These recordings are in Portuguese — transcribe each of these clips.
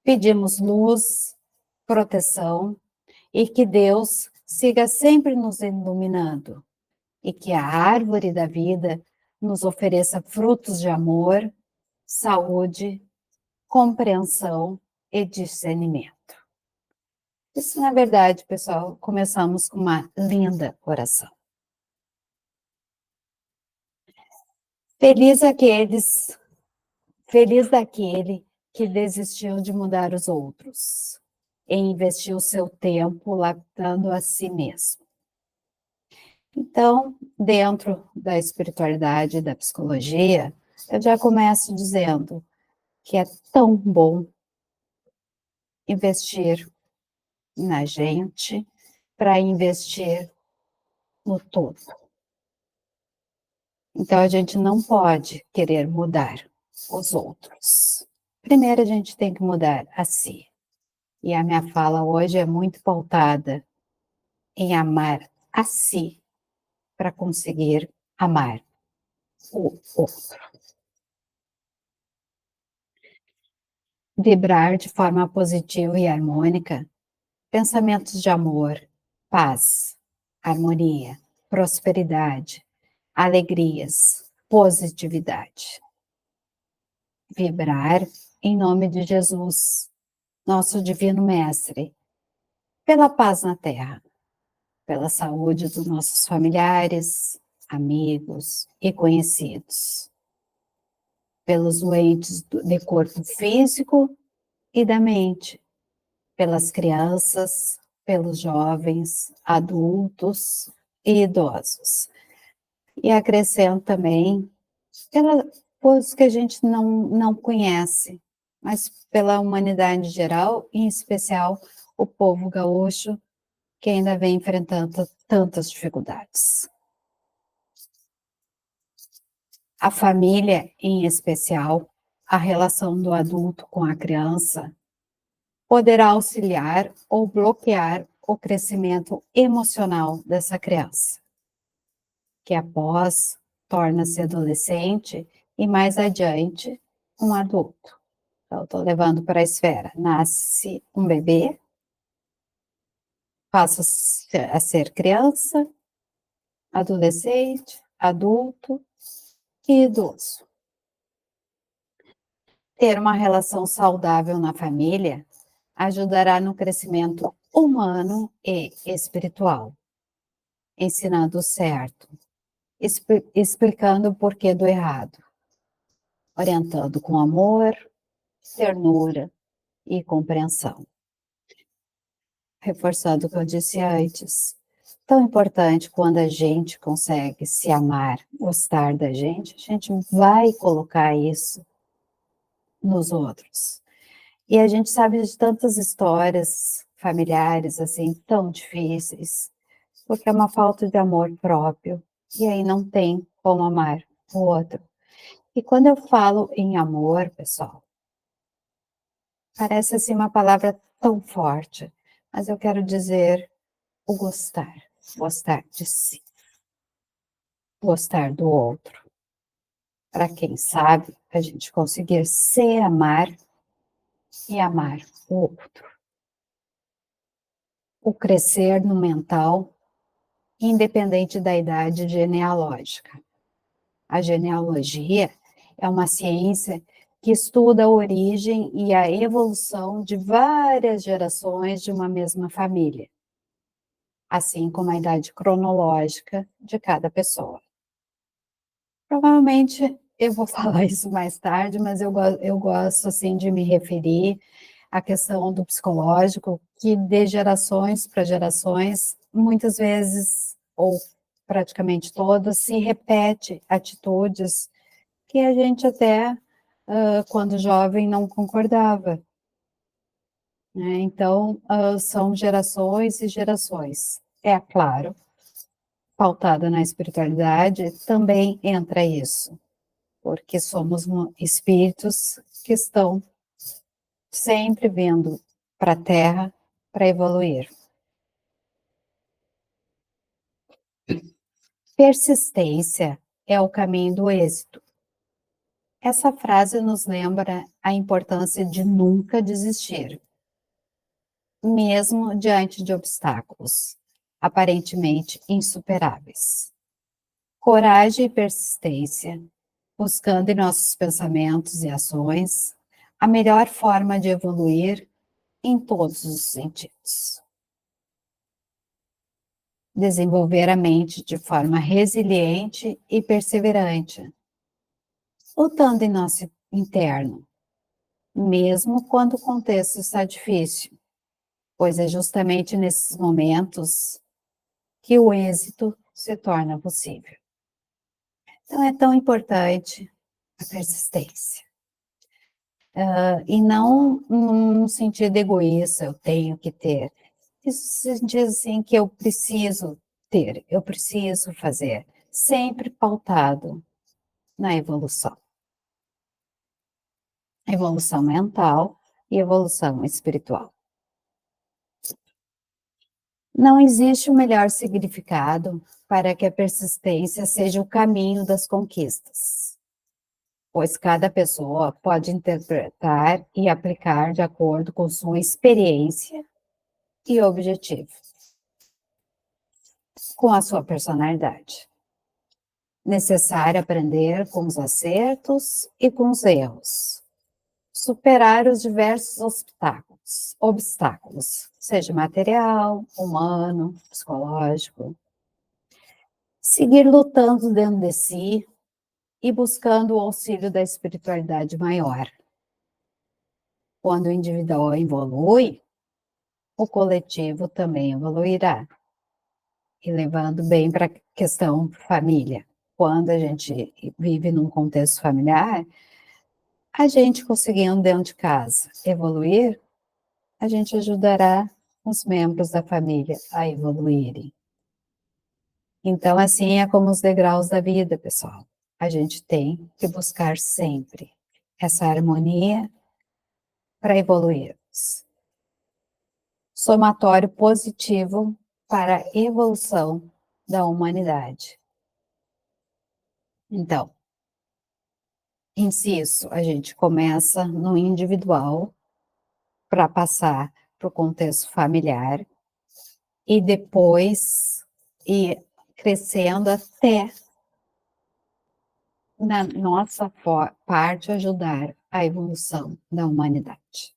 Pedimos luz, proteção e que Deus siga sempre nos iluminando e que a árvore da vida nos ofereça frutos de amor, saúde, compreensão e discernimento. Isso, na verdade, pessoal, começamos com uma linda oração. Feliz aqueles, feliz daquele que desistiu de mudar os outros e investiu seu tempo lapidando a si mesmo. Então, dentro da espiritualidade e da psicologia, eu já começo dizendo que é tão bom investir na gente para investir no todo. Então, a gente não pode querer mudar os outros. Primeiro, a gente tem que mudar a si. E a minha fala hoje é muito pautada em amar a si para conseguir amar o outro. Vibrar de forma positiva e harmônica pensamentos de amor, paz, harmonia, prosperidade, alegrias, positividade. Vibrar em nome de Jesus, nosso Divino Mestre, pela paz na Terra, pela saúde dos nossos familiares, amigos e conhecidos, pelos doentes de corpo físico e da mente, pelas crianças, pelos jovens, adultos e idosos. E acrescento também pelos que a gente não conhece, mas pela humanidade em geral, e em especial o povo gaúcho, que ainda vem enfrentando tantas dificuldades. A família, em especial, a relação do adulto com a criança, poderá auxiliar ou bloquear o crescimento emocional dessa criança, que após torna-se adolescente e mais adiante um adulto. Então, estou levando para a esfera. Nasce um bebê, passa a ser criança, adolescente, adulto e idoso. Ter uma relação saudável na família ajudará no crescimento humano e espiritual, ensinando o certo, explicando o porquê do errado, orientando com amor, ternura e compreensão. Reforçando o que eu disse antes, tão importante quando a gente consegue se amar, gostar da gente, a gente vai colocar isso nos outros. E a gente sabe de tantas histórias familiares assim tão difíceis, porque é uma falta de amor próprio, e aí não tem como amar o outro. E quando eu falo em amor, pessoal, parece assim uma palavra tão forte, mas eu quero dizer o gostar, gostar de si, gostar do outro. Para quem sabe, a gente conseguir se amar e amar o outro. O crescer no mental, independente da idade genealógica. A genealogia é uma ciência que estuda a origem e a evolução de várias gerações de uma mesma família, assim como a idade cronológica de cada pessoa. Provavelmente eu vou falar isso mais tarde, mas eu gosto assim de me referir à questão do psicológico, que de gerações para gerações, muitas vezes, ou praticamente todas, se repete atitudes que a gente até, quando jovem, não concordava, né. Então, são gerações e gerações. É claro, pautada na espiritualidade, também entra isso, porque somos espíritos que estão sempre vindo para a Terra para evoluir. Persistência é o caminho do êxito. Essa frase nos lembra a importância de nunca desistir, mesmo diante de obstáculos aparentemente insuperáveis. Coragem e persistência, buscando em nossos pensamentos e ações a melhor forma de evoluir em todos os sentidos. Desenvolver a mente de forma resiliente e perseverante, lutando em nosso interno, mesmo quando o contexto está difícil, pois é justamente nesses momentos que o êxito se torna possível. Então é tão importante a persistência. E não num sentido egoísta, eu tenho que ter. Isso sentir assim que eu preciso ter, eu preciso fazer, sempre pautado na evolução. Evolução mental e evolução espiritual. Não existe o melhor significado para que a persistência seja o caminho das conquistas, pois cada pessoa pode interpretar e aplicar de acordo com sua experiência e objetivo, com a sua personalidade. Necessário aprender com os acertos e com os erros, superar os diversos obstáculos, seja material, humano, psicológico, seguir lutando dentro de si e buscando o auxílio da espiritualidade maior. Quando o individual evolui, o coletivo também evoluirá. E levando bem para a questão família. Quando a gente vive num contexto familiar, a gente conseguindo dentro de casa evoluir, a gente ajudará os membros da família a evoluírem. Então, assim é como os degraus da vida, pessoal. A gente tem que buscar sempre essa harmonia para evoluirmos. Somatório positivo para a evolução da humanidade. Então, insisto, a gente começa no individual para passar para o contexto familiar e depois ir crescendo até na nossa parte ajudar a evolução da humanidade.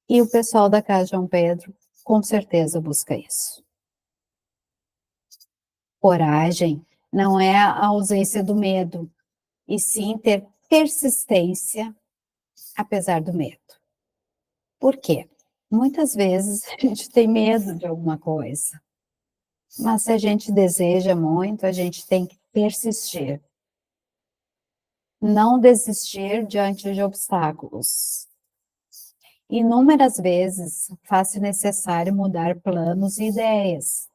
E o pessoal da Casa João Pedro com certeza busca isso. Coragem não é a ausência do medo, e sim ter persistência apesar do medo. Por quê? Muitas vezes a gente tem medo de alguma coisa, mas se a gente deseja muito, a gente tem que persistir. Não desistir diante de obstáculos. Inúmeras vezes faz-se necessário mudar planos e ideias.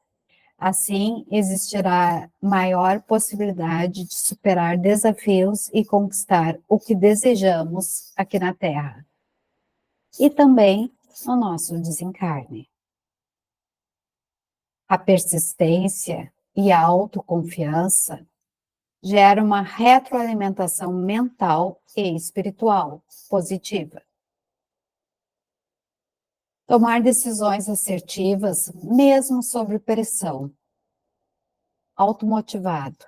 Assim, existirá maior possibilidade de superar desafios e conquistar o que desejamos aqui na Terra. E também no nosso desencarne. A persistência e a autoconfiança geram uma retroalimentação mental e espiritual positiva. Tomar decisões assertivas, mesmo sob pressão. Automotivado.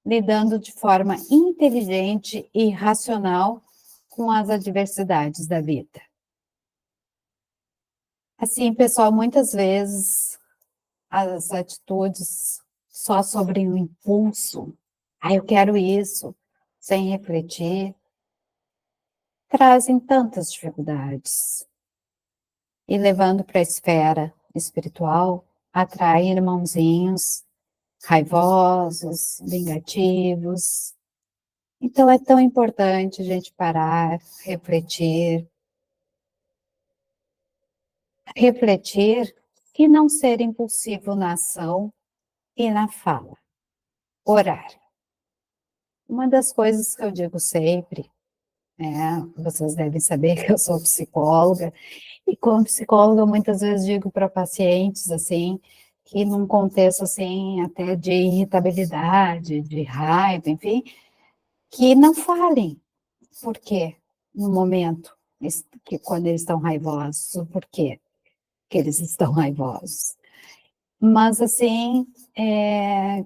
Lidando de forma inteligente e racional com as adversidades da vida. Assim, pessoal, muitas vezes as atitudes só sobre o impulso, eu quero isso, sem refletir, trazem tantas dificuldades. E levando para a esfera espiritual, atrai irmãozinhos raivosos, vingativos. Então é tão importante a gente parar, refletir e não ser impulsivo na ação e na fala. Orar. Uma das coisas que eu digo sempre, vocês devem saber que eu sou psicóloga, e como psicóloga muitas vezes digo para pacientes, assim, que num contexto, assim, até de irritabilidade, de raiva, enfim, que não falem por quê, no momento, que quando eles estão raivosos, o porquê que eles estão raivosos. Mas assim,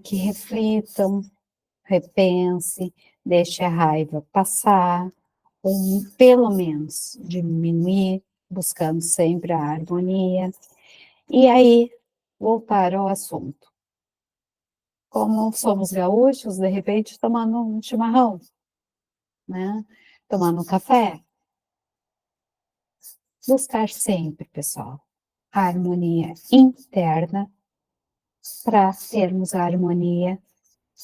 que reflitam, repense, deixe a raiva passar, ou pelo menos diminuir, buscando sempre a harmonia, e aí voltar ao assunto. Como somos gaúchos, de repente tomando um chimarrão, né, tomando um café. Buscar sempre, pessoal, a harmonia interna para termos a harmonia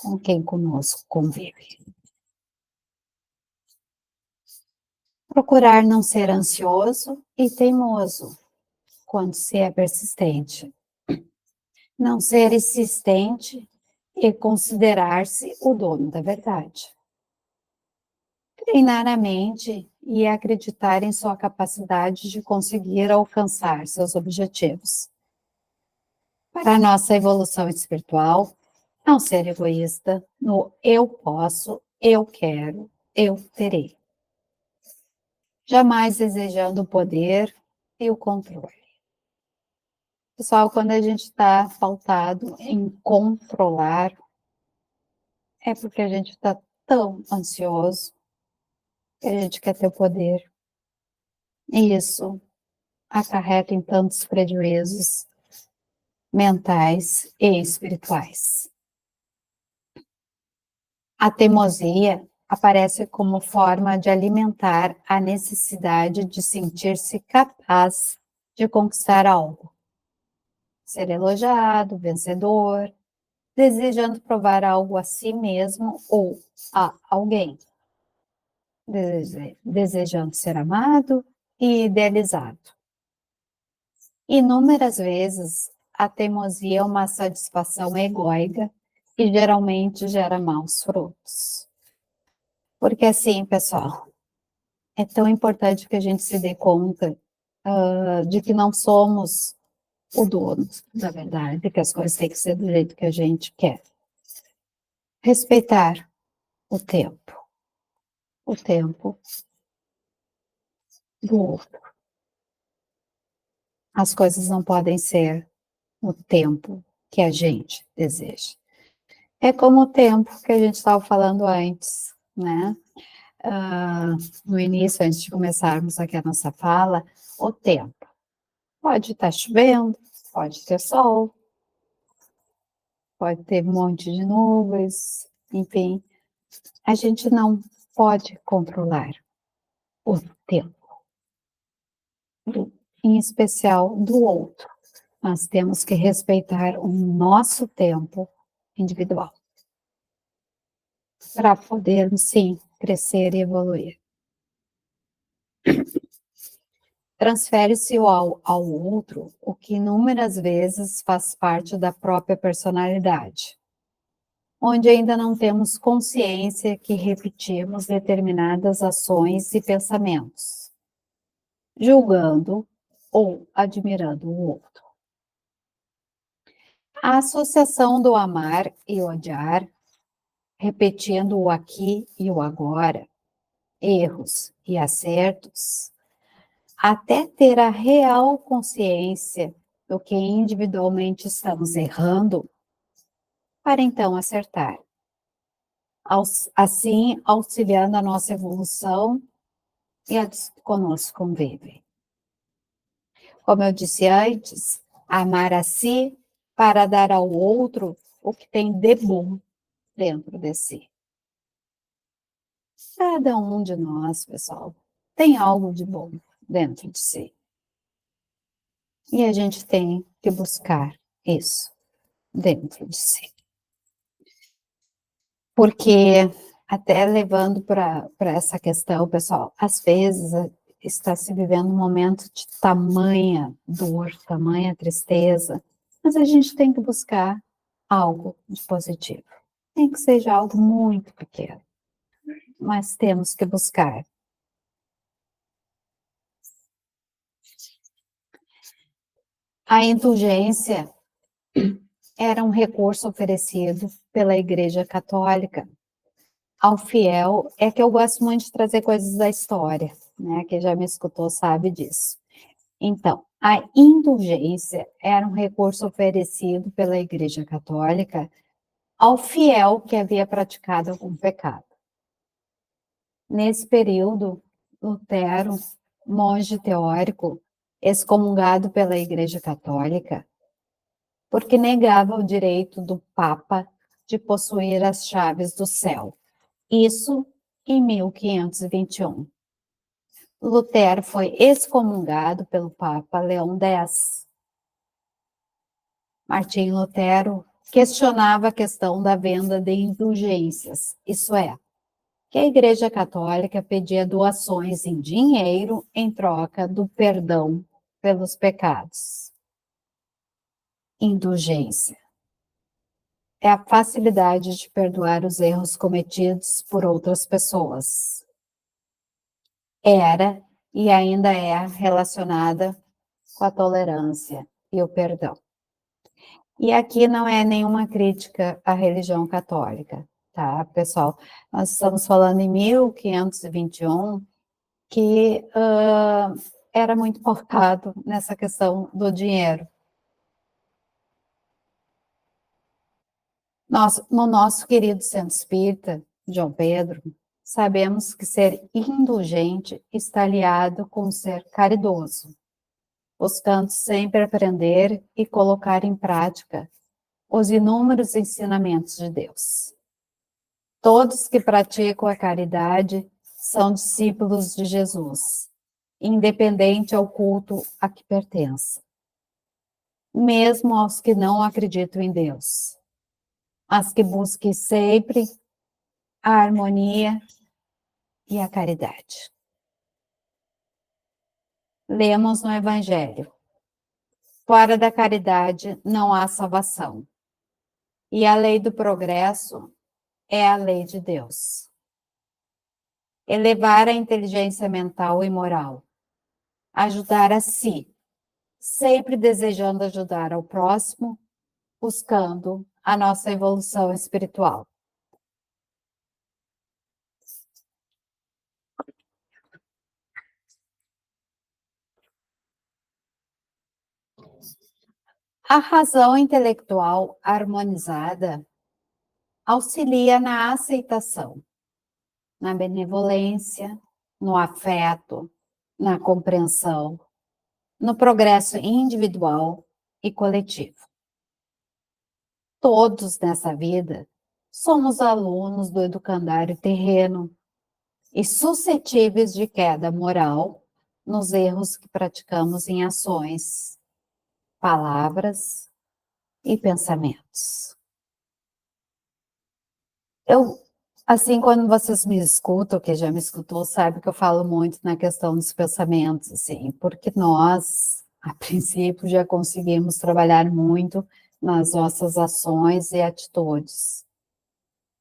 com quem conosco convive. Procurar não ser ansioso e teimoso quando se é persistente. Não ser insistente e considerar-se o dono da verdade. Treinar a mente e acreditar em sua capacidade de conseguir alcançar seus objetivos. Para a nossa evolução espiritual, não ser egoísta no eu posso, eu quero, eu terei. Jamais desejando o poder e o controle. Pessoal, quando a gente está faltado em controlar, é porque a gente está tão ansioso que a gente quer ter o poder. E isso acarreta em tantos prejuízos mentais e espirituais. A teimosia aparece como forma de alimentar a necessidade de sentir-se capaz de conquistar algo, ser elogiado, vencedor, desejando provar algo a si mesmo ou a alguém, desejando ser amado e idealizado. Inúmeras vezes, a teimosia é uma satisfação egóica e geralmente gera maus frutos. Porque assim, pessoal, é tão importante que a gente se dê conta de que não somos o dono da verdade, que as coisas têm que ser do jeito que a gente quer. Respeitar o tempo do outro. As coisas não podem ser no tempo que a gente deseja. É como o tempo que a gente estava falando antes, né? No início, antes de começarmos aqui a nossa fala, o tempo. Pode estar chovendo, pode ter sol, pode ter um monte de nuvens, enfim, a gente não pode controlar o tempo, em especial do outro. Nós temos que respeitar o nosso tempo individual para podermos, sim, crescer e evoluir. Transfere-se ao outro o que inúmeras vezes faz parte da própria personalidade, onde ainda não temos consciência que repetimos determinadas ações e pensamentos, julgando ou admirando o outro. A associação do amar e odiar, repetindo o aqui e o agora, erros e acertos, até ter a real consciência do que individualmente estamos errando, para então acertar. Assim, auxiliando a nossa evolução e a dos que conosco convivem. Como eu disse antes, amar a si para dar ao outro o que tem de bom dentro de si. Cada um de nós, pessoal, tem algo de bom dentro de si. E a gente tem que buscar isso dentro de si. Porque, até levando para essa questão, pessoal, às vezes está se vivendo um momento de tamanha dor, tamanha tristeza, mas a gente tem que buscar algo de positivo. Nem que seja algo muito pequeno, mas temos que buscar. A indulgência era um recurso oferecido pela Igreja Católica ao fiel, é que eu gosto muito de trazer coisas da história, né? Quem já me escutou sabe disso. Então, a indulgência era um recurso oferecido pela Igreja Católica ao fiel que havia praticado algum pecado. Nesse período, Lutero, monge teórico, excomungado pela Igreja Católica, porque negava o direito do Papa de possuir as chaves do céu. Isso em 1521. Lutero foi excomungado pelo Papa Leão X. Martim Lutero questionava a questão da venda de indulgências, isso é, que a Igreja Católica pedia doações em dinheiro em troca do perdão pelos pecados. Indulgência é a facilidade de perdoar os erros cometidos por outras pessoas. Era e ainda é relacionada com a tolerância e o perdão. E aqui não é nenhuma crítica à religião católica, tá, pessoal? Nós estamos falando em 1521, que era muito pautado nessa questão do dinheiro. No nosso querido Centro Espírita, João Pedro, sabemos que ser indulgente está aliado com ser caridoso, buscando sempre aprender e colocar em prática os inúmeros ensinamentos de Deus. Todos que praticam a caridade são discípulos de Jesus, independente ao culto a que pertença, mesmo aos que não acreditam em Deus, mas que busquem sempre a harmonia e a caridade. Lemos no Evangelho: fora da caridade não há salvação, e a lei do progresso é a lei de Deus. Elevar a inteligência mental e moral, ajudar a si, sempre desejando ajudar ao próximo, buscando a nossa evolução espiritual. A razão intelectual harmonizada auxilia na aceitação, na benevolência, no afeto, na compreensão, no progresso individual e coletivo. Todos nessa vida somos alunos do educandário terreno e suscetíveis de queda moral nos erros que praticamos em ações, palavras e pensamentos. Assim, quando vocês me escutam, que já me escutou, sabe que eu falo muito na questão dos pensamentos, assim, porque nós, a princípio, já conseguimos trabalhar muito nas nossas ações e atitudes,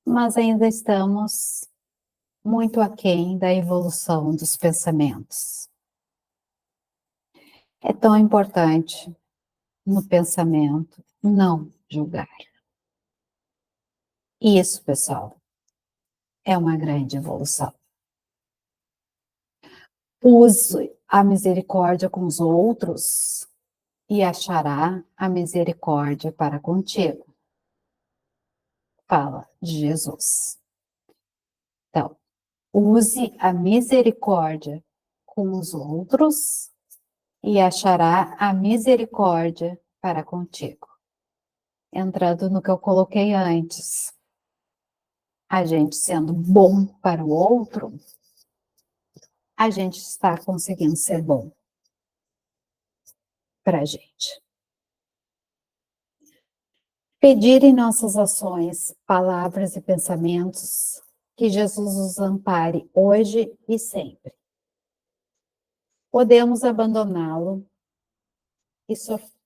mas ainda estamos muito aquém da evolução dos pensamentos. É tão importante no pensamento não julgar. Isso, pessoal, é uma grande evolução. Use a misericórdia com os outros e achará a misericórdia para contigo. Fala de Jesus. Então, use a misericórdia com os outros e achará a misericórdia para contigo. Entrando no que eu coloquei antes, a gente sendo bom para o outro, a gente está conseguindo ser bom para a gente. Pedir em nossas ações, palavras e pensamentos que Jesus nos ampare hoje e sempre. Podemos abandoná-lo e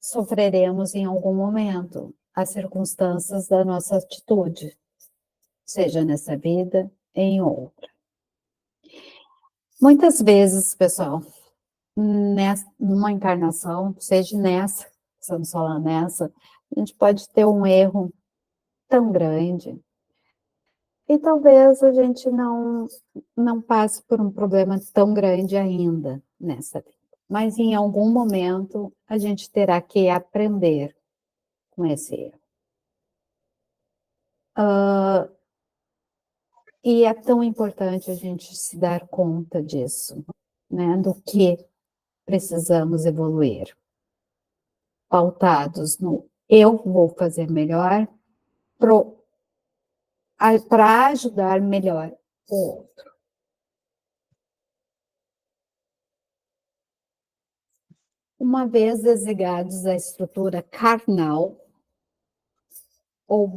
sofreremos em algum momento as circunstâncias da nossa atitude, seja nessa vida, em outra. Muitas vezes, pessoal, numa encarnação, seja nessa, estamos falando nessa, a gente pode ter um erro tão grande, E talvez a gente não passe por um problema tão grande ainda nessa vida. Mas em algum momento a gente terá que aprender com esse erro. E é tão importante a gente se dar conta disso, né? Do que precisamos evoluir. Pautados no eu vou fazer melhor para ajudar melhor o outro. Uma vez desligados da estrutura carnal, ou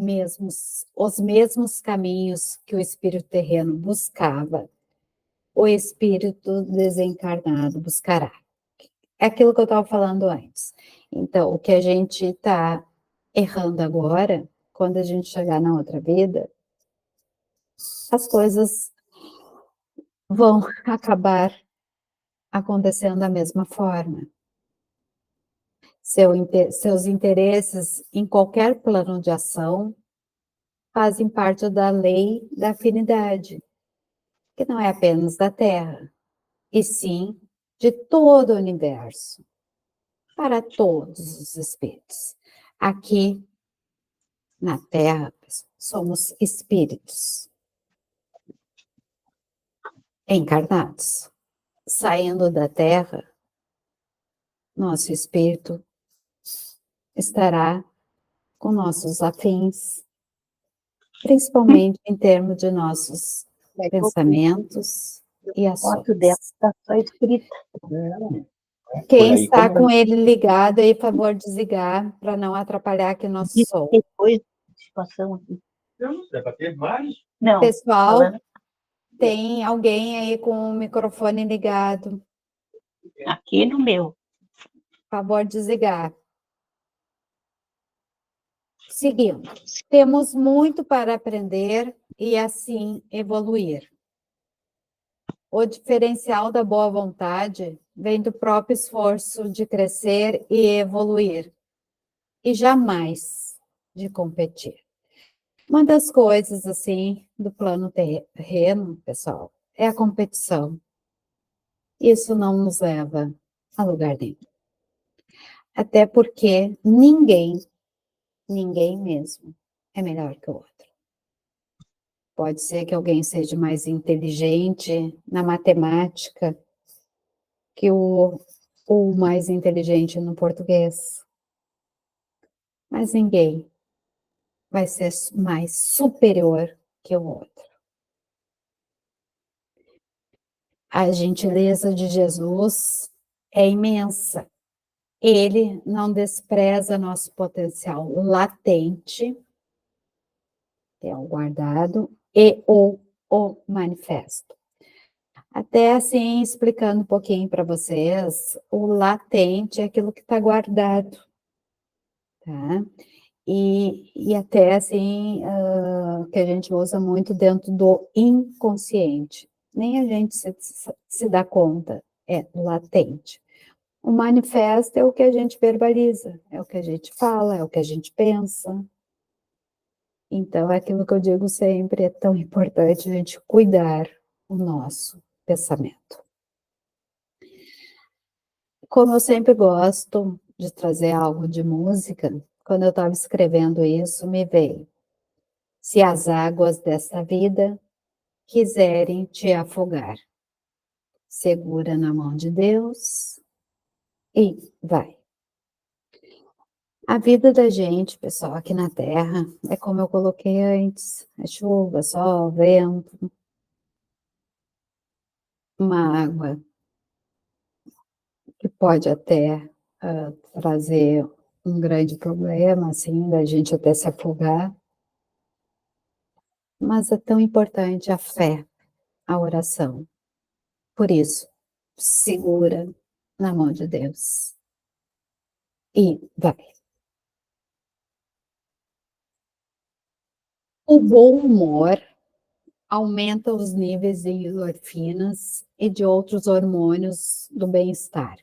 os mesmos caminhos que o espírito terreno buscava, o espírito desencarnado buscará. É aquilo que eu estava falando antes. Então, o que a gente está errando agora, quando a gente chegar na outra vida, as coisas vão acabar acontecendo da mesma forma. Seus interesses em qualquer plano de ação fazem parte da lei da afinidade, que não é apenas da Terra, e sim de todo o universo, para todos os espíritos. Aqui na Terra, somos espíritos encarnados. Saindo da Terra, nosso espírito estará com nossos afins, principalmente em termos de nossos pensamentos e ações. Foto dela está só escrita. Quem está com ele ligado aí, por favor, desligar, para não atrapalhar aqui nosso som. Depois da situação aqui. Não, é para ter mais. Não. Pessoal, Falando tem alguém aí com o microfone ligado? aqui no meu. Por favor, desligar. Seguindo. Temos muito para aprender e assim evoluir. O diferencial da boa vontade vem do próprio esforço de crescer e evoluir, e jamais de competir. Uma das coisas, assim, do plano terreno, pessoal, é a competição. Isso não nos leva a lugar nenhum. Até porque ninguém mesmo, é melhor que o outro. Pode ser que alguém seja mais inteligente na matemática que o mais inteligente no português. Mas ninguém vai ser mais superior que o outro. A gentileza de Jesus é imensa. Ele não despreza nosso potencial latente, que é o guardado, e o manifesto. Até assim, explicando um pouquinho para vocês, o latente é aquilo que está guardado, tá? E até assim, que a gente usa muito dentro do inconsciente. Nem a gente se dá conta, é latente. O manifesto é o que a gente verbaliza, é o que a gente fala, é o que a gente pensa. Então, é aquilo que eu digo sempre, é tão importante a gente cuidar o nosso pensamento. Como eu sempre gosto de trazer algo de música, quando eu estava escrevendo isso, me veio: se as águas desta vida quiserem te afogar, segura na mão de Deus e vai. A vida da gente, pessoal, aqui na Terra, é como eu coloquei antes: é chuva, sol, vento, uma água que pode até trazer um grande problema, assim, da gente até se afogar. Mas é tão importante a fé, a oração. Por isso, segura na mão de Deus e vai. O bom humor aumenta os níveis de endorfinas e de outros hormônios do bem-estar.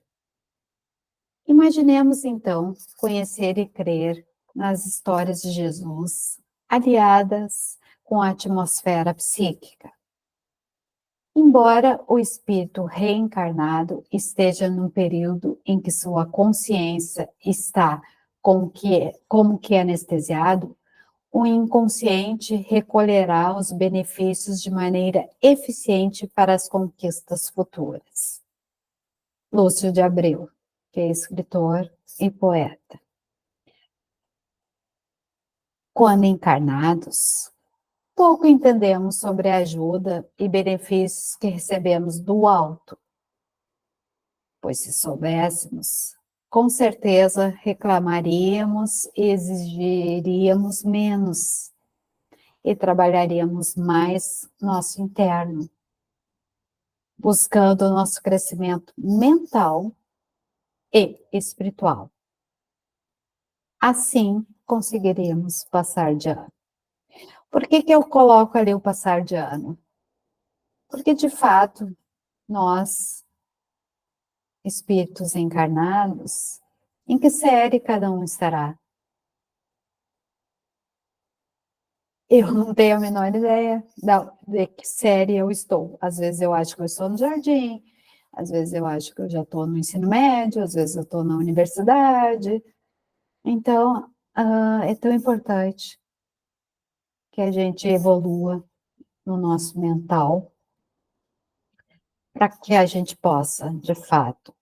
Imaginemos, então, conhecer e crer nas histórias de Jesus, aliadas com a atmosfera psíquica. Embora o espírito reencarnado esteja num período em que sua consciência está como que anestesiado, o inconsciente recolherá os benefícios de maneira eficiente para as conquistas futuras. Lúcio de Abreu, que é escritor e poeta. Quando encarnados, pouco entendemos sobre a ajuda e benefícios que recebemos do alto, pois se soubéssemos, com certeza reclamaríamos e exigiríamos menos e trabalharíamos mais nosso interno, buscando o nosso crescimento mental e espiritual. Assim, conseguiríamos passar de ano. Por que eu coloco ali o passar de ano? Porque, de fato, nós, espíritos encarnados, em que série cada um estará? Eu não tenho a menor ideia de que série eu estou. Às vezes eu acho que eu estou no jardim, às vezes eu acho que eu já estou no ensino médio, às vezes eu estou na universidade. Então, é tão importante que a gente evolua no nosso mental para que a gente possa, de fato,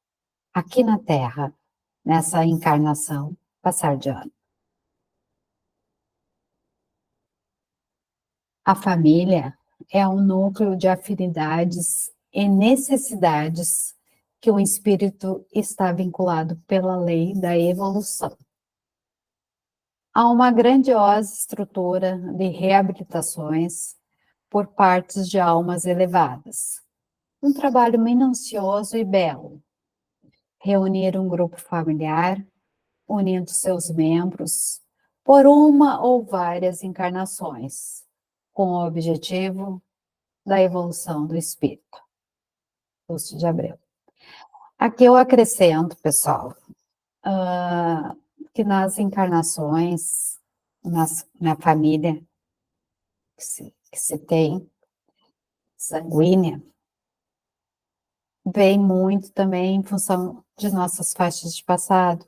aqui na Terra, nessa encarnação, passar de ano. A família é um núcleo de afinidades e necessidades que o espírito está vinculado pela lei da evolução. Há uma grandiosa estrutura de reabilitações por partes de almas elevadas. Um trabalho minucioso e belo. Reunir um grupo familiar, unindo seus membros, por uma ou várias encarnações, com o objetivo da evolução do espírito. Lúcio de Abreu. Aqui eu acrescento, pessoal, que nas encarnações, na família que se tem, sanguínea, vem muito também em função de nossas faixas de passado.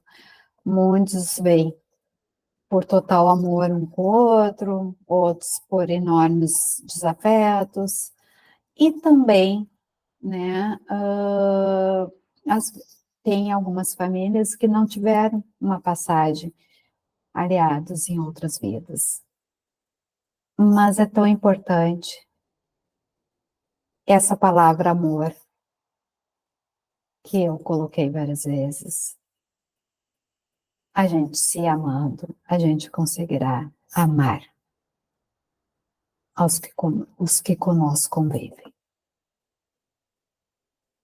Muitos vêm por total amor um com o outro, outros por enormes desafetos, e também, né, tem algumas famílias que não tiveram uma passagem aliados em outras vidas. Mas é tão importante essa palavra amor, que eu coloquei várias vezes. A gente se amando, a gente conseguirá amar os que conosco convivem.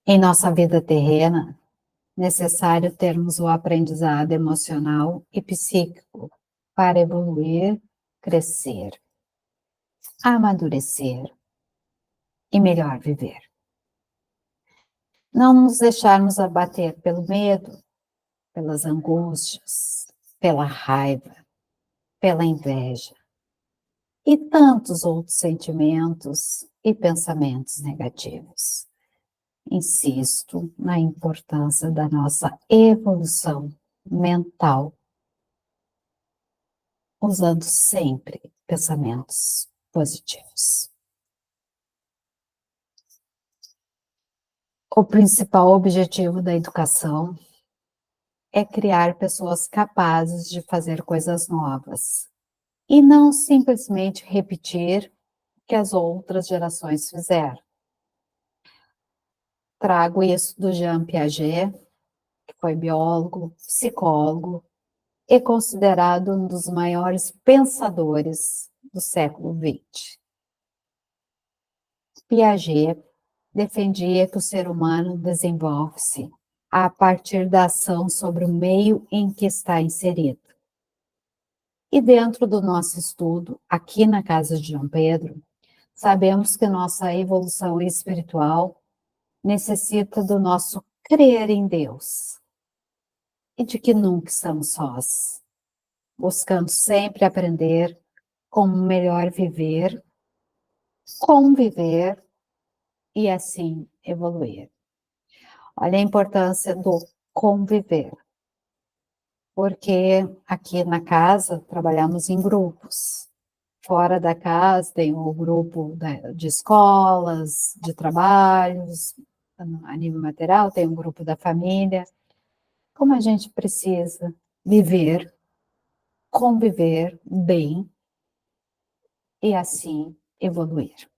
Em nossa vida terrena, necessário termos o aprendizado emocional e psíquico para evoluir, crescer, amadurecer e melhor viver. Não nos deixarmos abater pelo medo, pelas angústias, pela raiva, pela inveja e tantos outros sentimentos e pensamentos negativos. Insisto na importância da nossa evolução mental, usando sempre pensamentos positivos. O principal objetivo da educação é criar pessoas capazes de fazer coisas novas e não simplesmente repetir o que as outras gerações fizeram. Trago isso do Jean Piaget, que foi biólogo, psicólogo e considerado um dos maiores pensadores do século XX. Piaget defendia que o ser humano desenvolve-se a partir da ação sobre o meio em que está inserido. E dentro do nosso estudo, aqui na Casa de Dom Pedro, sabemos que nossa evolução espiritual necessita do nosso crer em Deus e de que nunca estamos sós, buscando sempre aprender como melhor viver, conviver e assim evoluir. Olha a importância do conviver, porque aqui na casa trabalhamos em grupos. Fora da casa tem o grupo de escolas, de trabalhos, a nível material, tem um grupo da família. Como a gente precisa viver, conviver bem e assim evoluir.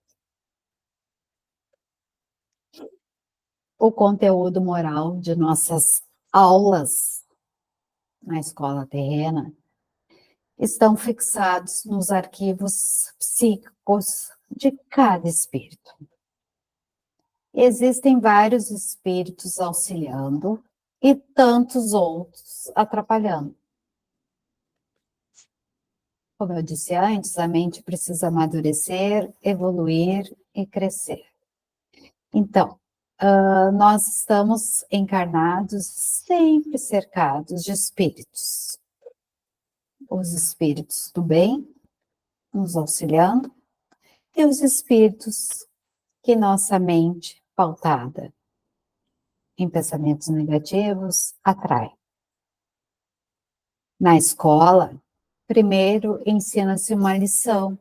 O conteúdo moral de nossas aulas na escola terrena estão fixados nos arquivos psíquicos de cada espírito. Existem vários espíritos auxiliando e tantos outros atrapalhando. Como eu disse antes, a mente precisa amadurecer, evoluir e crescer. Então, nós estamos encarnados, sempre cercados de espíritos. Os espíritos do bem, nos auxiliando, e os espíritos que nossa mente, pautada em pensamentos negativos, atrai. Na escola, primeiro ensina-se uma lição.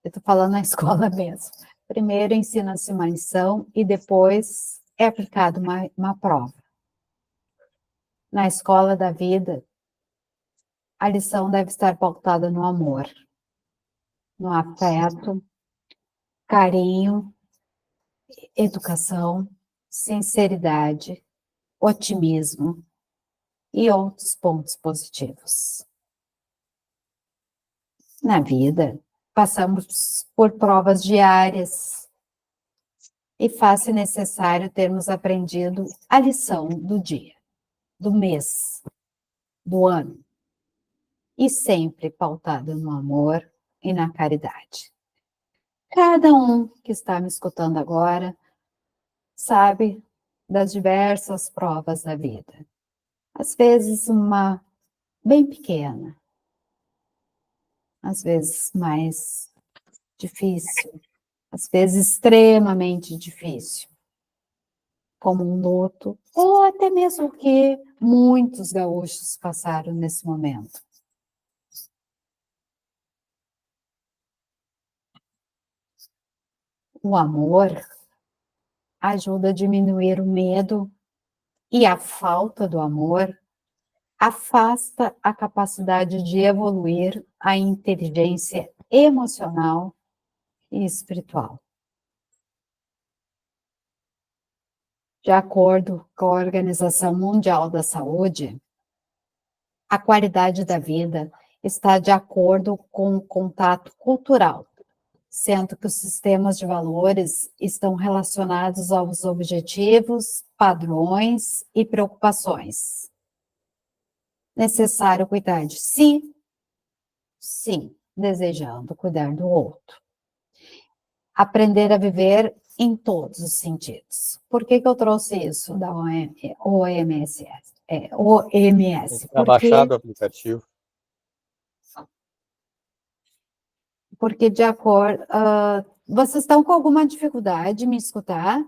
Eu estou falando na escola mesmo. Primeiro ensina-se uma lição e depois é aplicada uma prova. Na escola da vida, a lição deve estar pautada no amor, no afeto, carinho, educação, sinceridade, otimismo e outros pontos positivos. Na vida, passamos por provas diárias e faz-se necessário termos aprendido a lição do dia, do mês, do ano, e sempre pautada no amor e na caridade. Cada um que está me escutando agora sabe das diversas provas da vida. Às vezes uma bem pequena, às vezes mais difícil, às vezes extremamente difícil, como um luto, ou até mesmo o que muitos gaúchos passaram nesse momento. O amor ajuda a diminuir o medo e a falta do amor afasta a capacidade de evoluir a inteligência emocional e espiritual. De acordo com a Organização Mundial da Saúde, a qualidade da vida está de acordo com o contato cultural, sendo que os sistemas de valores estão relacionados aos objetivos, padrões e preocupações. Necessário cuidar de si, sim, desejando cuidar do outro. Aprender a viver em todos os sentidos. Por que eu trouxe isso da OMS? OMS. Está baixado o aplicativo. Porque de acordo... vocês estão com alguma dificuldade em me escutar?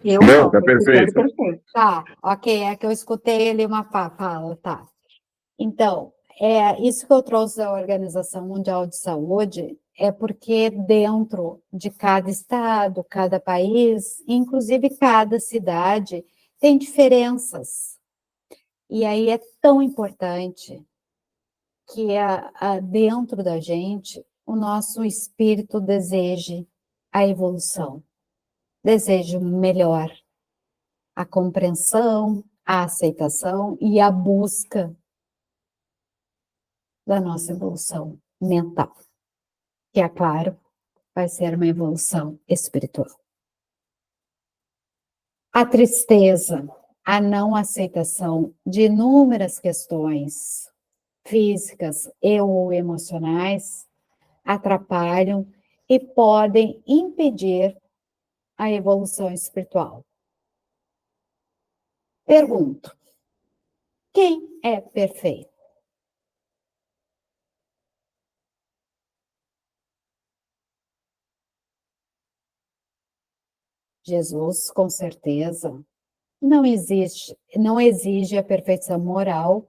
Eu Não, não, tá eu perfeito. escutei perfeito. Tá, ok, é que eu escutei ali uma fala, tá. Então, isso que eu trouxe da Organização Mundial de Saúde é porque dentro de cada estado, cada país, inclusive cada cidade, tem diferenças. E aí é tão importante que dentro da gente, o nosso espírito deseje a evolução, deseje o melhor, a compreensão, a aceitação e a busca da nossa evolução mental, que é claro, vai ser uma evolução espiritual. A tristeza, a não aceitação de inúmeras questões físicas e ou emocionais atrapalham e podem impedir a evolução espiritual. Pergunto: quem é perfeito? Jesus, com certeza, não exige a perfeição moral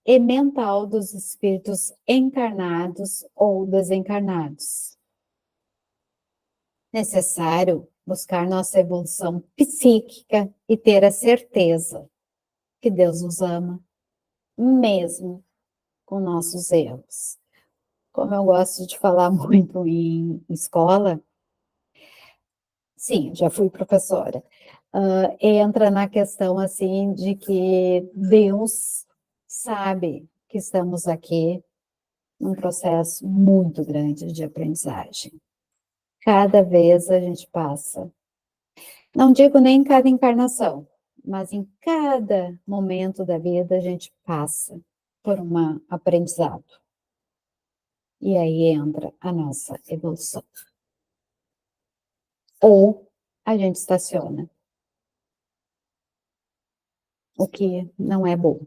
e mental dos espíritos encarnados ou desencarnados. Necessário buscar nossa evolução psíquica e ter a certeza que Deus nos ama, mesmo com nossos erros. Como eu gosto de falar muito em escola, sim, já fui professora, entra na questão assim de que Deus sabe que estamos aqui num processo muito grande de aprendizagem. Cada vez a gente passa, não digo nem em cada encarnação, mas em cada momento da vida a gente passa por um aprendizado. E aí entra a nossa evolução. Ou a gente estaciona, o que não é bom.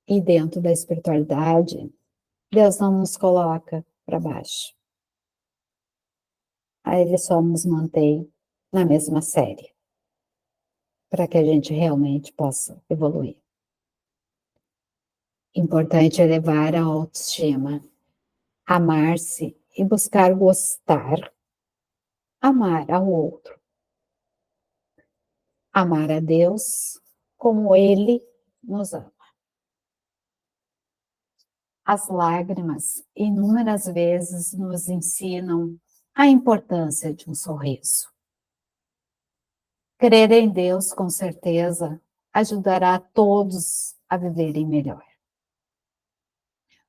E dentro da espiritualidade, Deus não nos coloca para baixo. Aí Ele só nos mantém na mesma série, para que a gente realmente possa evoluir. Importante elevar a autoestima, amar-se e buscar gostar, amar ao outro, amar a Deus como Ele nos ama. As lágrimas, inúmeras vezes, nos ensinam a importância de um sorriso. Crer em Deus, com certeza, ajudará todos a viverem melhor.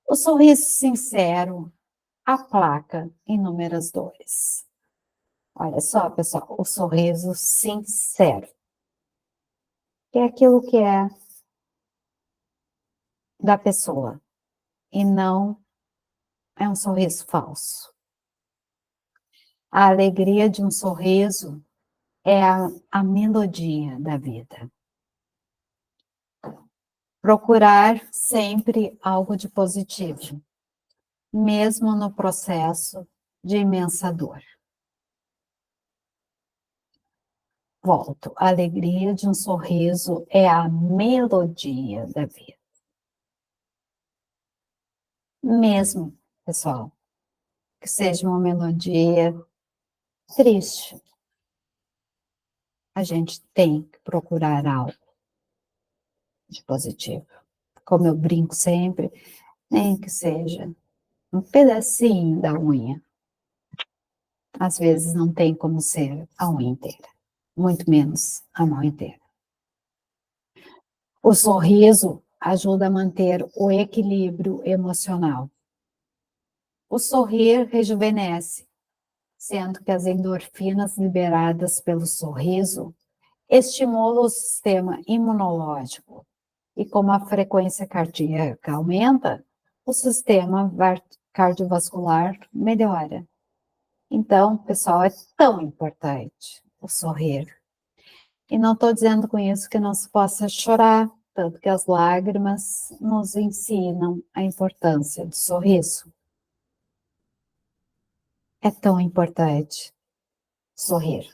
O sorriso sincero aplaca inúmeras dores. Olha só, pessoal, o sorriso sincero é aquilo que é da pessoa e não é um sorriso falso. A alegria de um sorriso é a melodia da vida. Procurar sempre algo de positivo, mesmo no processo de imensa dor. Volto, a alegria de um sorriso é a melodia da vida. Mesmo, pessoal, que seja uma melodia triste, a gente tem que procurar algo de positivo. Como eu brinco sempre, nem que seja um pedacinho da unha. Às vezes não tem como ser a unha inteira, muito menos a mão inteira. O sorriso ajuda a manter o equilíbrio emocional. O sorrir rejuvenesce, sendo que as endorfinas liberadas pelo sorriso estimulam o sistema imunológico. E como a frequência cardíaca aumenta, o sistema cardiovascular melhora. Então, pessoal, é tão importante o sorrir. E não estou dizendo com isso que não se possa chorar, tanto que as lágrimas nos ensinam a importância do sorriso. É tão importante sorrir.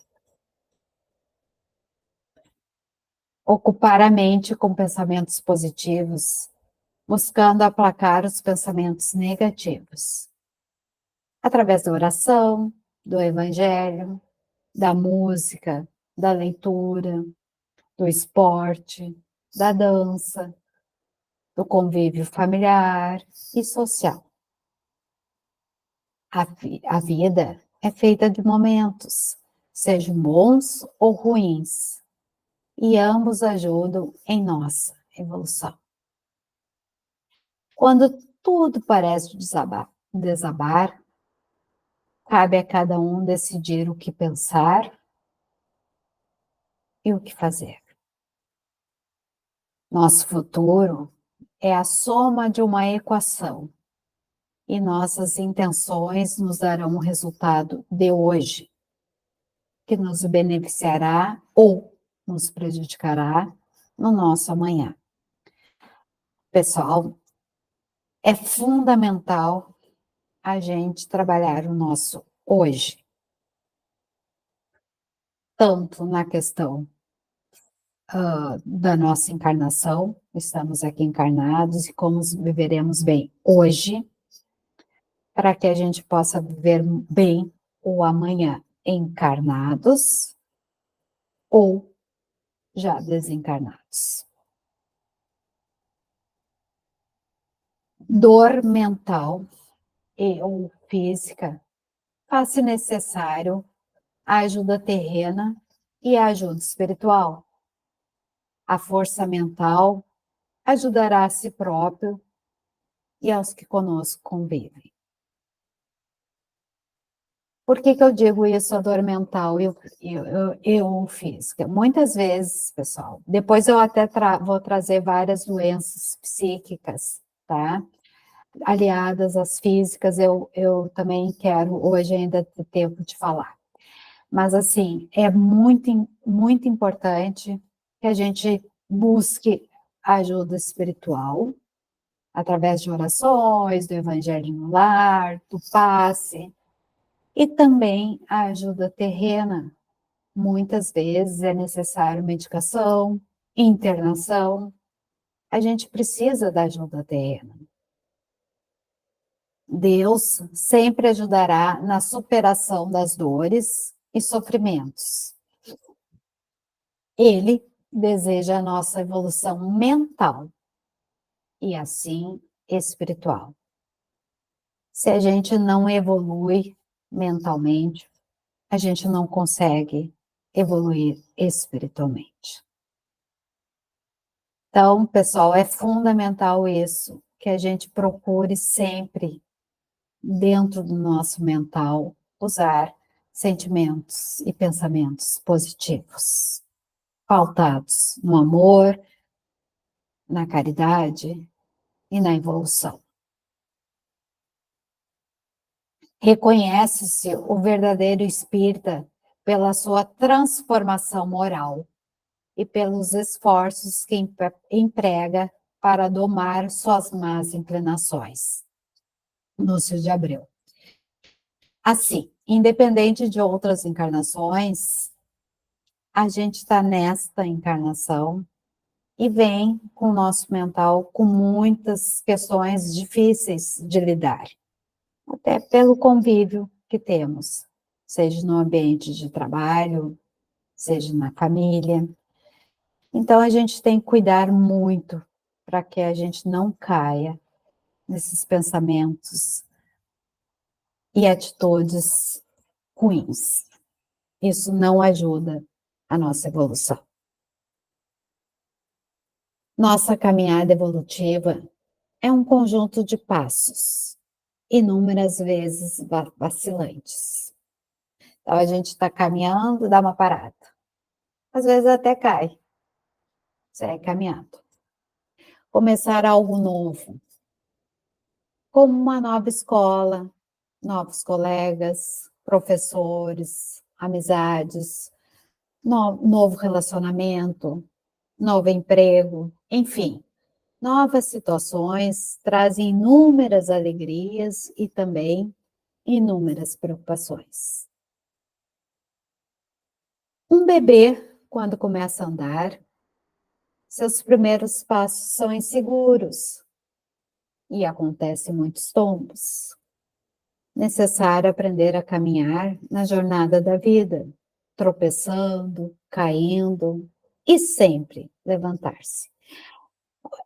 Ocupar a mente com pensamentos positivos, buscando aplacar os pensamentos negativos. Através da oração, do evangelho, da música, da leitura, do esporte, da dança, do convívio familiar e social. A vida é feita de momentos, sejam bons ou ruins, e ambos ajudam em nossa evolução. Quando tudo parece desabar, cabe a cada um decidir o que pensar e o que fazer. Nosso futuro é a soma de uma equação, e nossas intenções nos darão o resultado de hoje, que nos beneficiará ou nos prejudicará no nosso amanhã. Pessoal, é fundamental a gente trabalhar o nosso hoje. tanto na questão da nossa encarnação, estamos aqui encarnados e como viveremos bem hoje, para que a gente possa viver bem o amanhã, encarnados ou já desencarnados. Dor mental e ou física faz-se necessário a ajuda terrena e a ajuda espiritual. A força mental ajudará a si próprio e aos que conosco convivem. Por que eu digo isso, a dor mental e física? Muitas vezes, pessoal, depois eu até vou trazer várias doenças psíquicas, tá? Aliadas às físicas, eu também quero hoje ainda ter tempo de falar. Mas, assim, é muito, muito importante que a gente busque ajuda espiritual, através de orações, do Evangelho no Lar, do passe, e também a ajuda terrena. Muitas vezes é necessário medicação, internação. A gente precisa da ajuda terrena. Deus sempre ajudará na superação das dores e sofrimentos. Ele deseja a nossa evolução mental e assim espiritual. Se a gente não evolui mentalmente, a gente não consegue evoluir espiritualmente. Então, pessoal, é fundamental isso, que a gente procure sempre, dentro do nosso mental, usar sentimentos e pensamentos positivos, pautados no amor, na caridade e na evolução. Reconhece-se o verdadeiro espírita pela sua transformação moral e pelos esforços que emprega para domar suas más inclinações. Lúcio de Abreu. Assim, independente de outras encarnações, a gente está nesta encarnação e vem com o nosso mental com muitas questões difíceis de lidar, até pelo convívio que temos, seja no ambiente de trabalho, seja na família. Então, a gente tem que cuidar muito para que a gente não caia nesses pensamentos e atitudes ruins. Isso não ajuda a nossa evolução. Nossa caminhada evolutiva é um conjunto de passos, inúmeras vezes vacilantes. Então, a gente está caminhando, dá uma parada. Às vezes até cai. Segue caminhando. Começar algo novo, como uma nova escola, novos colegas, professores, amizades, novo relacionamento, novo emprego, enfim. Novas situações trazem inúmeras alegrias e também inúmeras preocupações. Um bebê, quando começa a andar, seus primeiros passos são inseguros e acontecem muitos tombos. Necessário aprender a caminhar na jornada da vida, tropeçando, caindo e sempre levantar-se.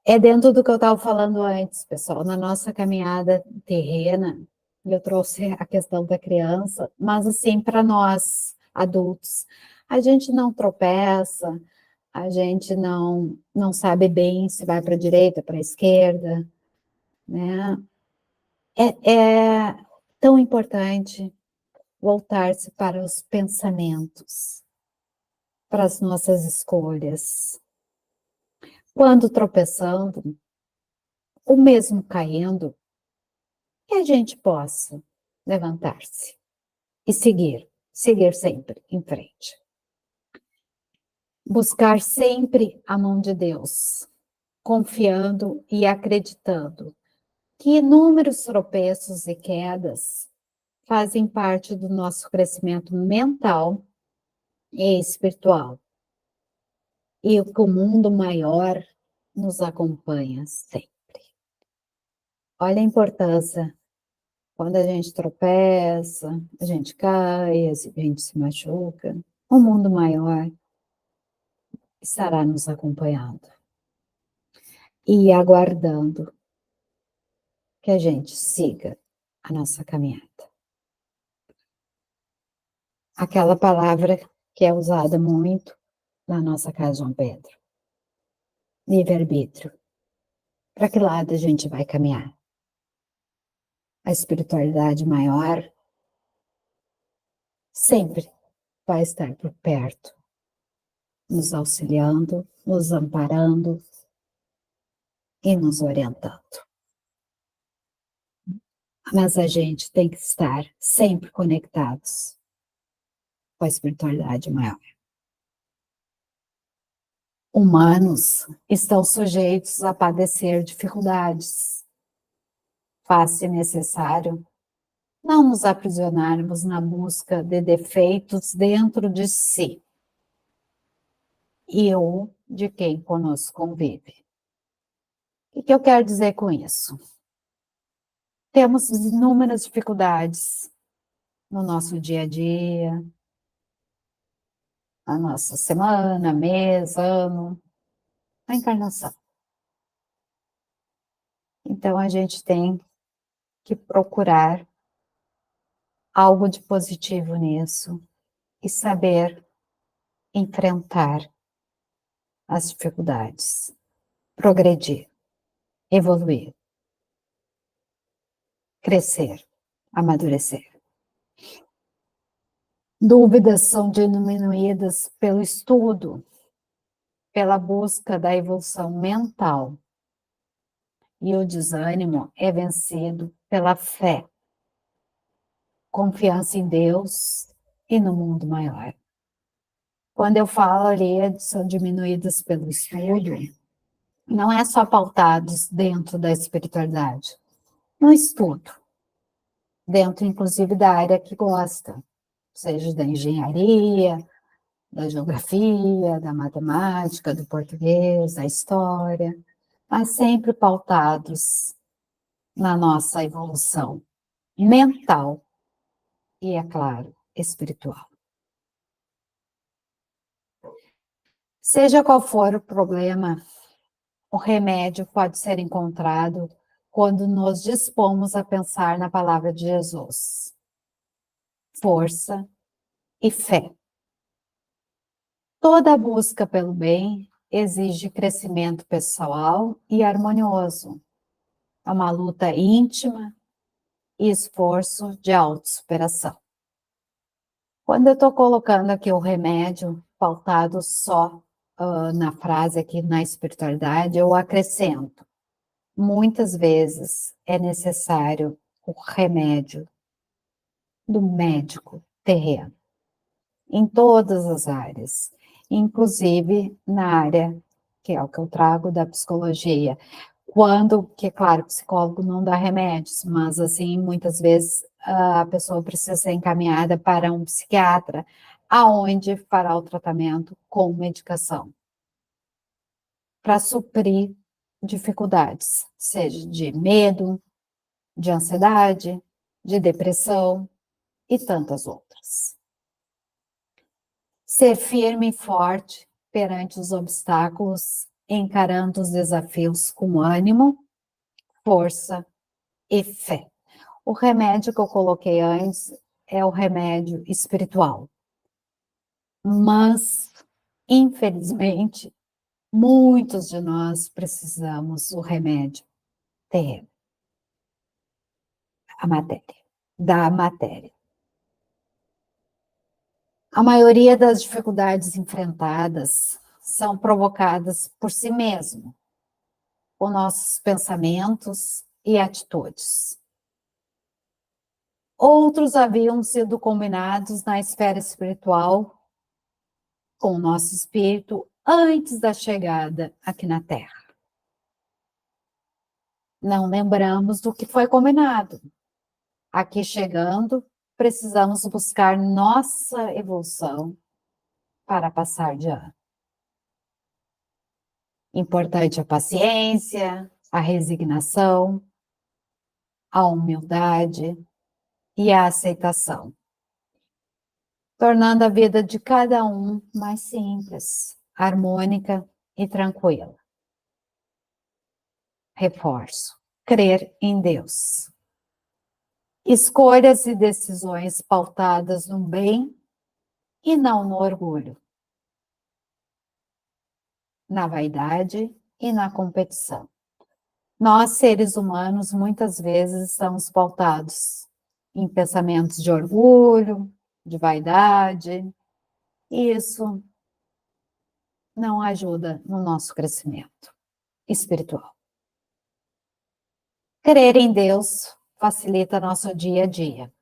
É dentro do que eu estava falando antes, pessoal, na nossa caminhada terrena, eu trouxe a questão da criança, mas assim, para nós, adultos, a gente não tropeça, a gente não sabe bem se vai para a direita, para a esquerda, né? É tão importante voltar-se para os pensamentos, para as nossas escolhas. Quando tropeçando, ou mesmo caindo, que a gente possa levantar-se e seguir sempre em frente. Buscar sempre a mão de Deus, confiando e acreditando que inúmeros tropeços e quedas fazem parte do nosso crescimento mental espiritual. E que o mundo maior nos acompanha sempre. Olha a importância. Quando a gente tropeça, a gente cai, a gente se machuca, o mundo maior estará nos acompanhando e aguardando que a gente siga a nossa caminhada. Aquela palavra que é usada muito na nossa casa João Pedro, livre-arbítrio. Para que lado a gente vai caminhar? A espiritualidade maior sempre vai estar por perto, nos auxiliando, nos amparando e nos orientando. Mas a gente tem que estar sempre conectados com a espiritualidade maior. Humanos estão sujeitos a padecer dificuldades. Faz-se necessário não nos aprisionarmos na busca de defeitos dentro de si e ou de quem conosco convive. O que eu quero dizer com isso? Temos inúmeras dificuldades no nosso dia a dia, na nossa semana, mês, ano, a encarnação. Então a gente tem que procurar algo de positivo nisso e saber enfrentar as dificuldades, progredir, evoluir, crescer, amadurecer. Dúvidas são diminuídas pelo estudo, pela busca da evolução mental. E o desânimo é vencido pela fé, confiança em Deus e no mundo maior. Quando eu falo ali, são diminuídas pelo estudo, não é só pautados dentro da espiritualidade, no estudo, dentro inclusive da área que gosta, seja da engenharia, da geografia, da matemática, do português, da história, mas sempre pautados na nossa evolução mental e, é claro, espiritual. Seja qual for o problema, o remédio pode ser encontrado quando nos dispomos a pensar na palavra de Jesus. Força e fé. Toda busca pelo bem exige crescimento pessoal e harmonioso. É uma luta íntima e esforço de autossuperação. Quando eu estou colocando aqui o remédio pautado só na frase aqui na espiritualidade, eu acrescento. Muitas vezes é necessário o remédio do médico terreno, em todas as áreas, inclusive na área, que é o que eu trago da psicologia. Quando, que é claro, o psicólogo não dá remédios, mas assim, muitas vezes a pessoa precisa ser encaminhada para um psiquiatra, aonde fará o tratamento com medicação, para suprir dificuldades, seja de medo, de ansiedade, de depressão e tantas outras. Ser firme e forte perante os obstáculos, encarando os desafios com ânimo, força e fé. O remédio que eu coloquei antes é o remédio espiritual. Mas, infelizmente, muitos de nós precisamos do remédio terreno, a matéria, da matéria. A maioria das dificuldades enfrentadas são provocadas por si mesmo, com nossos pensamentos e atitudes. Outros haviam sido combinados na esfera espiritual com o nosso espírito antes da chegada aqui na Terra. Não lembramos do que foi combinado. Aqui chegando, precisamos buscar nossa evolução para passar de ano. Importante a paciência, a resignação, a humildade e a aceitação, tornando a vida de cada um mais simples, harmônica e tranquila. Reforço: crer em Deus. Escolhas e decisões pautadas no bem e não no orgulho, na vaidade e na competição. Nós, seres humanos, muitas vezes estamos pautados em pensamentos de orgulho, de vaidade, e isso não ajuda no nosso crescimento espiritual. Crer em Deus facilita nosso dia a dia,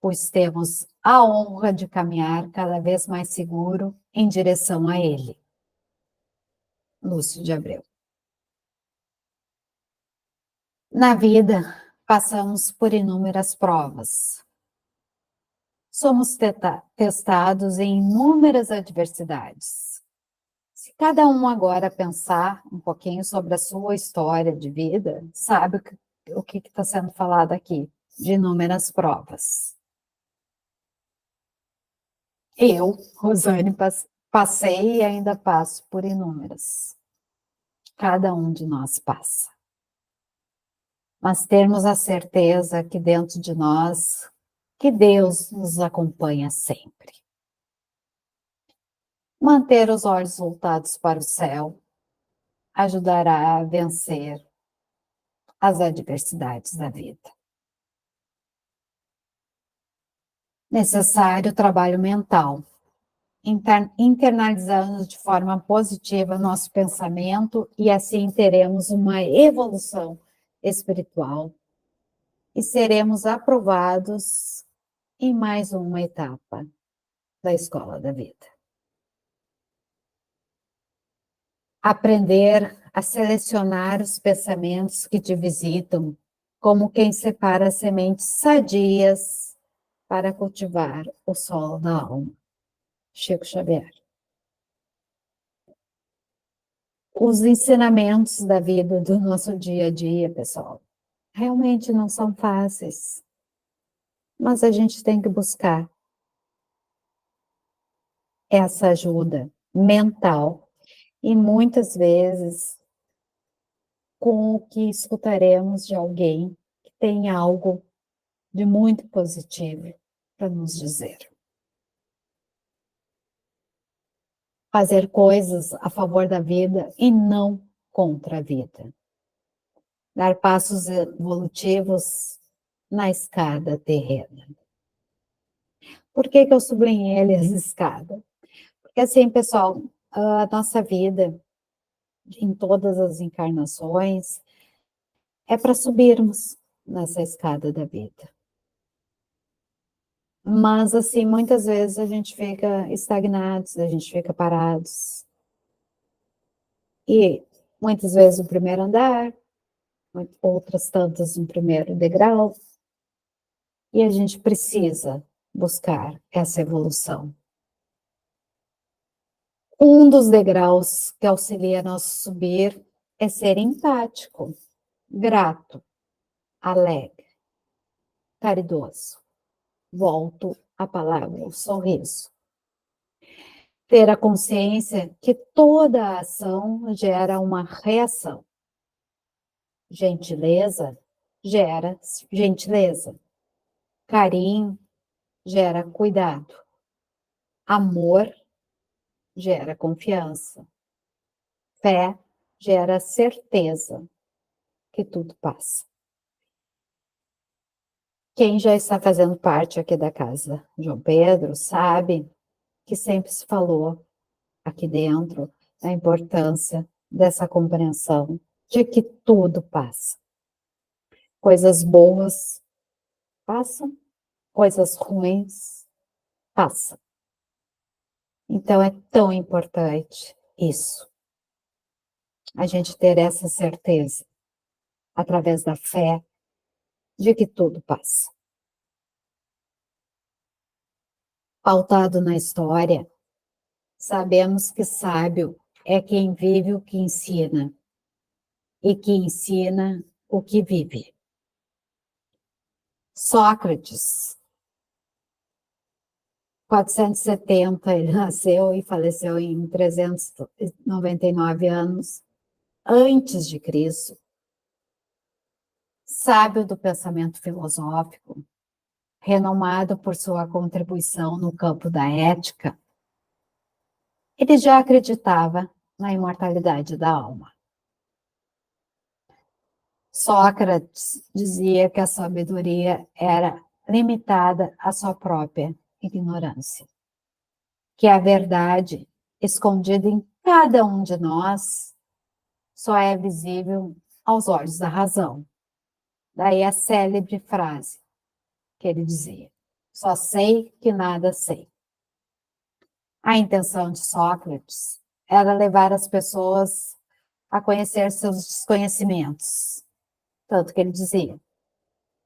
pois temos a honra de caminhar cada vez mais seguro em direção a Ele. Lúcio de Abreu. Na vida, passamos por inúmeras provas. Somos testados em inúmeras adversidades. Se cada um agora pensar um pouquinho sobre a sua história de vida, sabe o que está sendo falado aqui, de inúmeras provas. Eu, Rosane, passei e ainda passo por inúmeras. Cada um de nós passa. Mas termos a certeza que dentro de nós, que Deus nos acompanha sempre. Manter os olhos voltados para o céu ajudará a vencer as adversidades da vida. Necessário trabalho mental, internalizando de forma positiva nosso pensamento e assim teremos uma evolução espiritual e seremos aprovados em mais uma etapa da escola da vida. Aprender a selecionar os pensamentos que te visitam, como quem separa sementes sadias para cultivar o solo da alma. Chico Xavier. Os ensinamentos da vida do nosso dia a dia, pessoal, realmente não são fáceis, mas a gente tem que buscar essa ajuda mental e muitas vezes com o que escutaremos de alguém que tem algo de muito positivo para nos dizer. Fazer coisas a favor da vida e não contra a vida. Dar passos evolutivos na escada terrena. Por que eu sublinhei ali as escadas? Porque assim, pessoal, a nossa vida, em todas as encarnações, é para subirmos nessa escada da vida. Mas, assim, muitas vezes a gente fica estagnados, a gente fica parados. E muitas vezes no primeiro andar, outras tantas no primeiro degrau. E a gente precisa buscar essa evolução. Um dos degraus que auxilia a nós subir é ser empático, grato, alegre, caridoso. Volto à palavra, o sorriso. Ter a consciência que toda ação gera uma reação. Gentileza gera gentileza. Carinho gera cuidado. Amor gera confiança. Fé gera certeza que tudo passa. Quem já está fazendo parte aqui da casa João Pedro sabe que sempre se falou aqui dentro da importância dessa compreensão de que tudo passa. Coisas boas passam, coisas ruins passam. Então é tão importante isso. A gente ter essa certeza através da fé de que tudo passa. Pautado na história, Sabemos que sábio é quem vive o que ensina, e que ensina o que vive. Sócrates, 470, ele nasceu e faleceu em 399 anos antes de Cristo. Sábio do pensamento filosófico, renomado por sua contribuição no campo da ética, ele já acreditava na imortalidade da alma. Sócrates dizia que a sabedoria era limitada à sua própria ignorância, que a verdade escondida em cada um de nós só é visível aos olhos da razão. Daí a célebre frase que ele dizia: só sei que nada sei. A intenção de Sócrates era levar as pessoas a conhecer seus desconhecimentos. Tanto que ele dizia: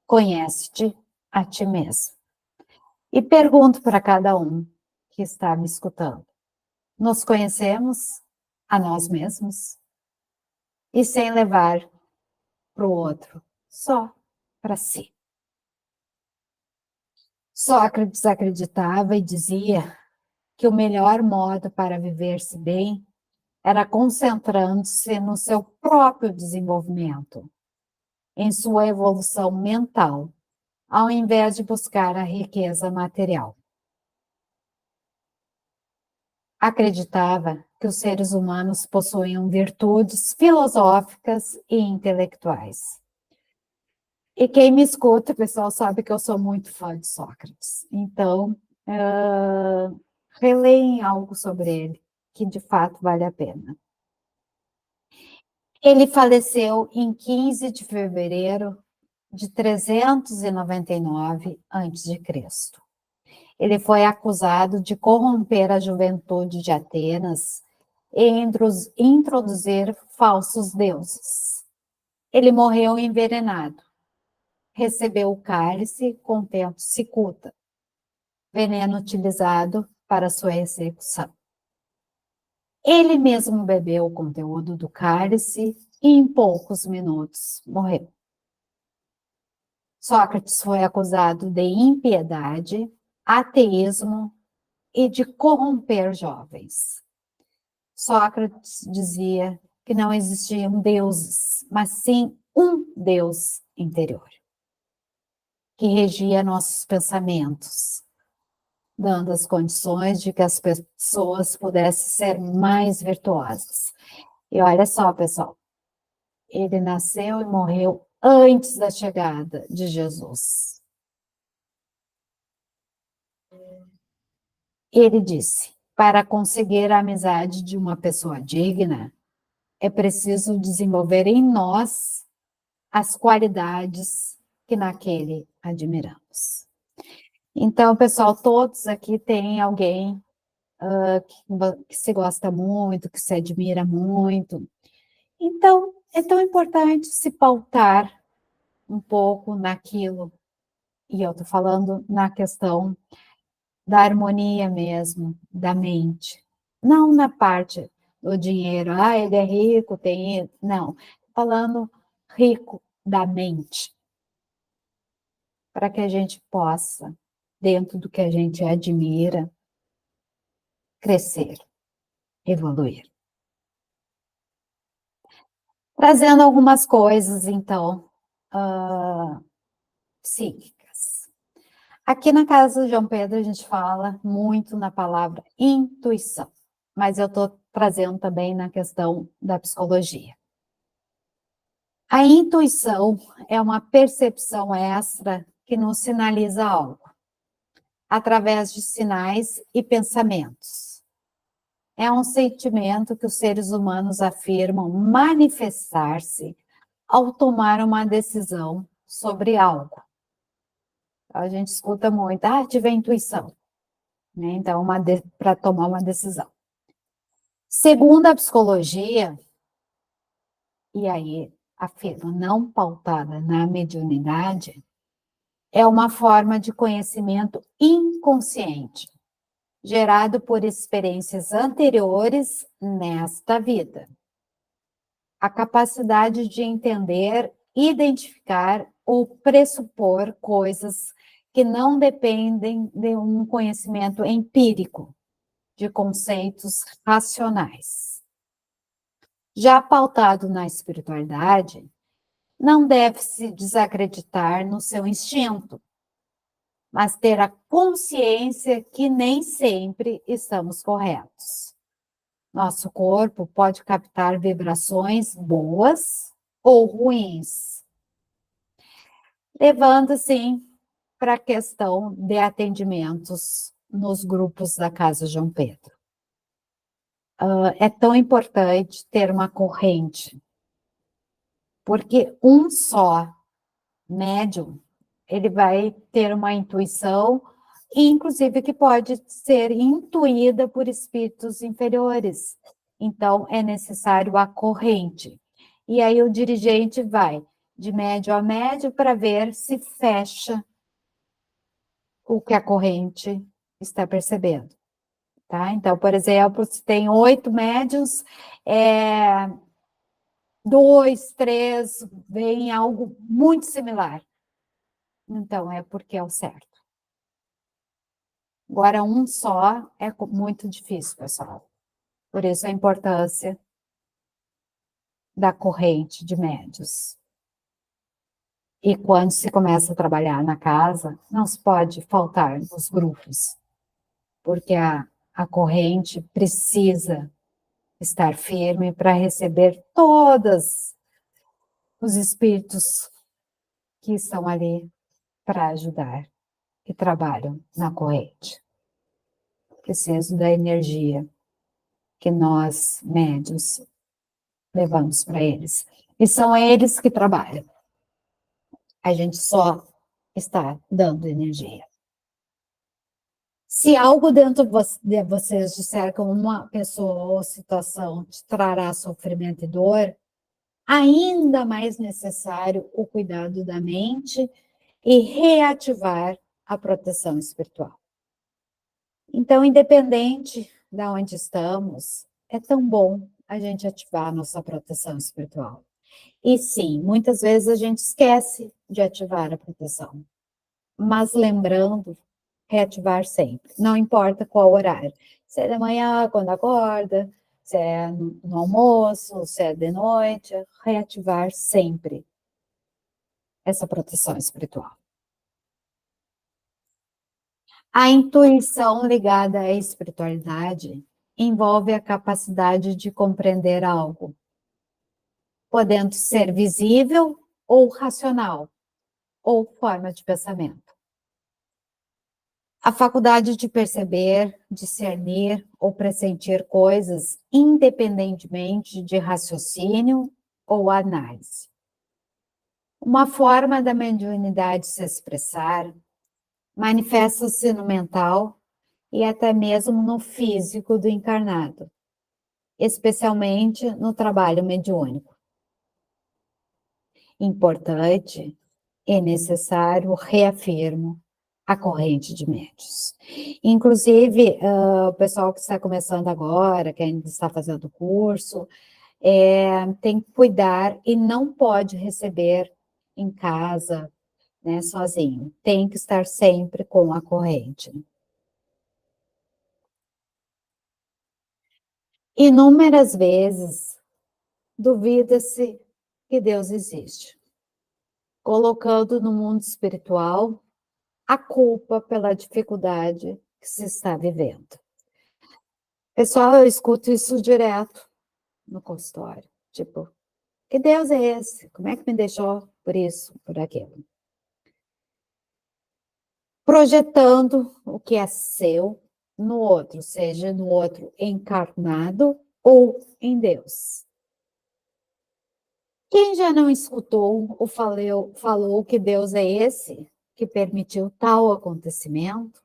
conhece-te a ti mesmo. E pergunto para cada um que está me escutando: nos conhecemos a nós mesmos? E sem levar para o outro, só para si. Sócrates acreditava e dizia que o melhor modo para viver-se bem era concentrando-se no seu próprio desenvolvimento, em sua evolução mental, ao invés de buscar a riqueza material. Acreditava que os seres humanos possuíam virtudes filosóficas e intelectuais. E quem me escuta, pessoal, sabe que eu sou muito fã de Sócrates. Então, releem algo sobre ele, que de fato vale a pena. Ele faleceu em 15 de fevereiro de 399 a.C. Ele foi acusado de corromper a juventude de Atenas e introduzir falsos deuses. Ele morreu envenenado. Recebeu o cálice contendo cicuta, veneno utilizado para sua execução. Ele mesmo bebeu o conteúdo do cálice e em poucos minutos morreu. Sócrates foi acusado de impiedade, ateísmo e de corromper jovens. Sócrates dizia que não existiam deuses, mas sim um Deus interior, que regia nossos pensamentos, dando as condições de que as pessoas pudessem ser mais virtuosas. E olha só, pessoal, ele nasceu e morreu antes da chegada de Jesus. Ele disse: para conseguir a amizade de uma pessoa digna, é preciso desenvolver em nós as qualidades que naquele admiramos. Então, pessoal, todos aqui têm alguém que se gosta muito, que se admira muito. Então, é tão importante se pautar um pouco naquilo. E eu estou falando na questão da harmonia mesmo, da mente. Não na parte do dinheiro, ele é rico, tem isso. Não, falando rico da mente. Para que a gente possa, dentro do que a gente admira, crescer, evoluir. Trazendo algumas coisas, então, psíquicas. Aqui na casa do João Pedro, a gente fala muito na palavra intuição, mas eu estou trazendo também na questão da psicologia. A intuição é uma percepção extra que nos sinaliza algo, através de sinais e pensamentos. É um sentimento que os seres humanos afirmam manifestar-se ao tomar uma decisão sobre algo. A gente escuta muito, tive a intuição, né? Então, para tomar uma decisão. Segundo a psicologia, e aí afirma não pautada na mediunidade, é uma forma de conhecimento inconsciente, gerado por experiências anteriores nesta vida. A capacidade de entender, identificar ou pressupor coisas que não dependem de um conhecimento empírico, de conceitos racionais. Já pautado na espiritualidade, não deve-se desacreditar no seu instinto, mas ter a consciência que nem sempre estamos corretos. Nosso corpo pode captar vibrações boas ou ruins, levando, sim, para a questão de atendimentos nos grupos da Casa João Pedro. É tão importante ter uma corrente, porque um só médium, ele vai ter uma intuição, inclusive que pode ser intuída por espíritos inferiores. Então, é necessário a corrente. E aí o dirigente vai de médio a médio para ver se fecha o que a corrente está percebendo. Tá? Então, por exemplo, se tem 8 médiuns, 2, 3, vem algo muito similar. Então, é porque é o certo. Agora, um só é muito difícil, pessoal. Por isso a importância da corrente de médios. E quando se começa a trabalhar na casa, não se pode faltar nos grupos, porque a corrente precisa estar firme para receber todos os espíritos que estão ali para ajudar e trabalham na corrente. Preciso da energia que nós, médios, levamos para eles. E são eles que trabalham. A gente só está dando energia. Se algo dentro de vocês disser que uma pessoa ou situação te trará sofrimento e dor, ainda mais necessário o cuidado da mente e reativar a proteção espiritual. Então, independente de onde estamos, é tão bom a gente ativar a nossa proteção espiritual. E sim, muitas vezes a gente esquece de ativar a proteção. Mas lembrando, reativar sempre. Não importa qual horário. Se é de manhã, quando acorda, se é no almoço, se é de noite, reativar sempre essa proteção espiritual. A intuição ligada à espiritualidade envolve a capacidade de compreender algo, podendo ser visível ou racional, ou forma de pensamento. A faculdade de perceber, discernir ou pressentir coisas independentemente de raciocínio ou análise. Uma forma da mediunidade se expressar manifesta-se no mental e até mesmo no físico do encarnado, especialmente no trabalho mediúnico. Importante e necessário, reafirmo, a corrente de médios. Inclusive, o pessoal que está começando agora, que ainda está fazendo o curso, tem que cuidar e não pode receber em casa, né, sozinho. Tem que estar sempre com a corrente. Inúmeras vezes duvida-se que Deus existe, colocando no mundo espiritual a culpa pela dificuldade que se está vivendo. Pessoal, eu escuto isso direto no consultório. Tipo, que Deus é esse? Como é que me deixou por isso, por aquilo? Projetando o que é seu no outro, seja no outro encarnado ou em Deus. Quem já não escutou ou falou que Deus é esse que permitiu tal acontecimento?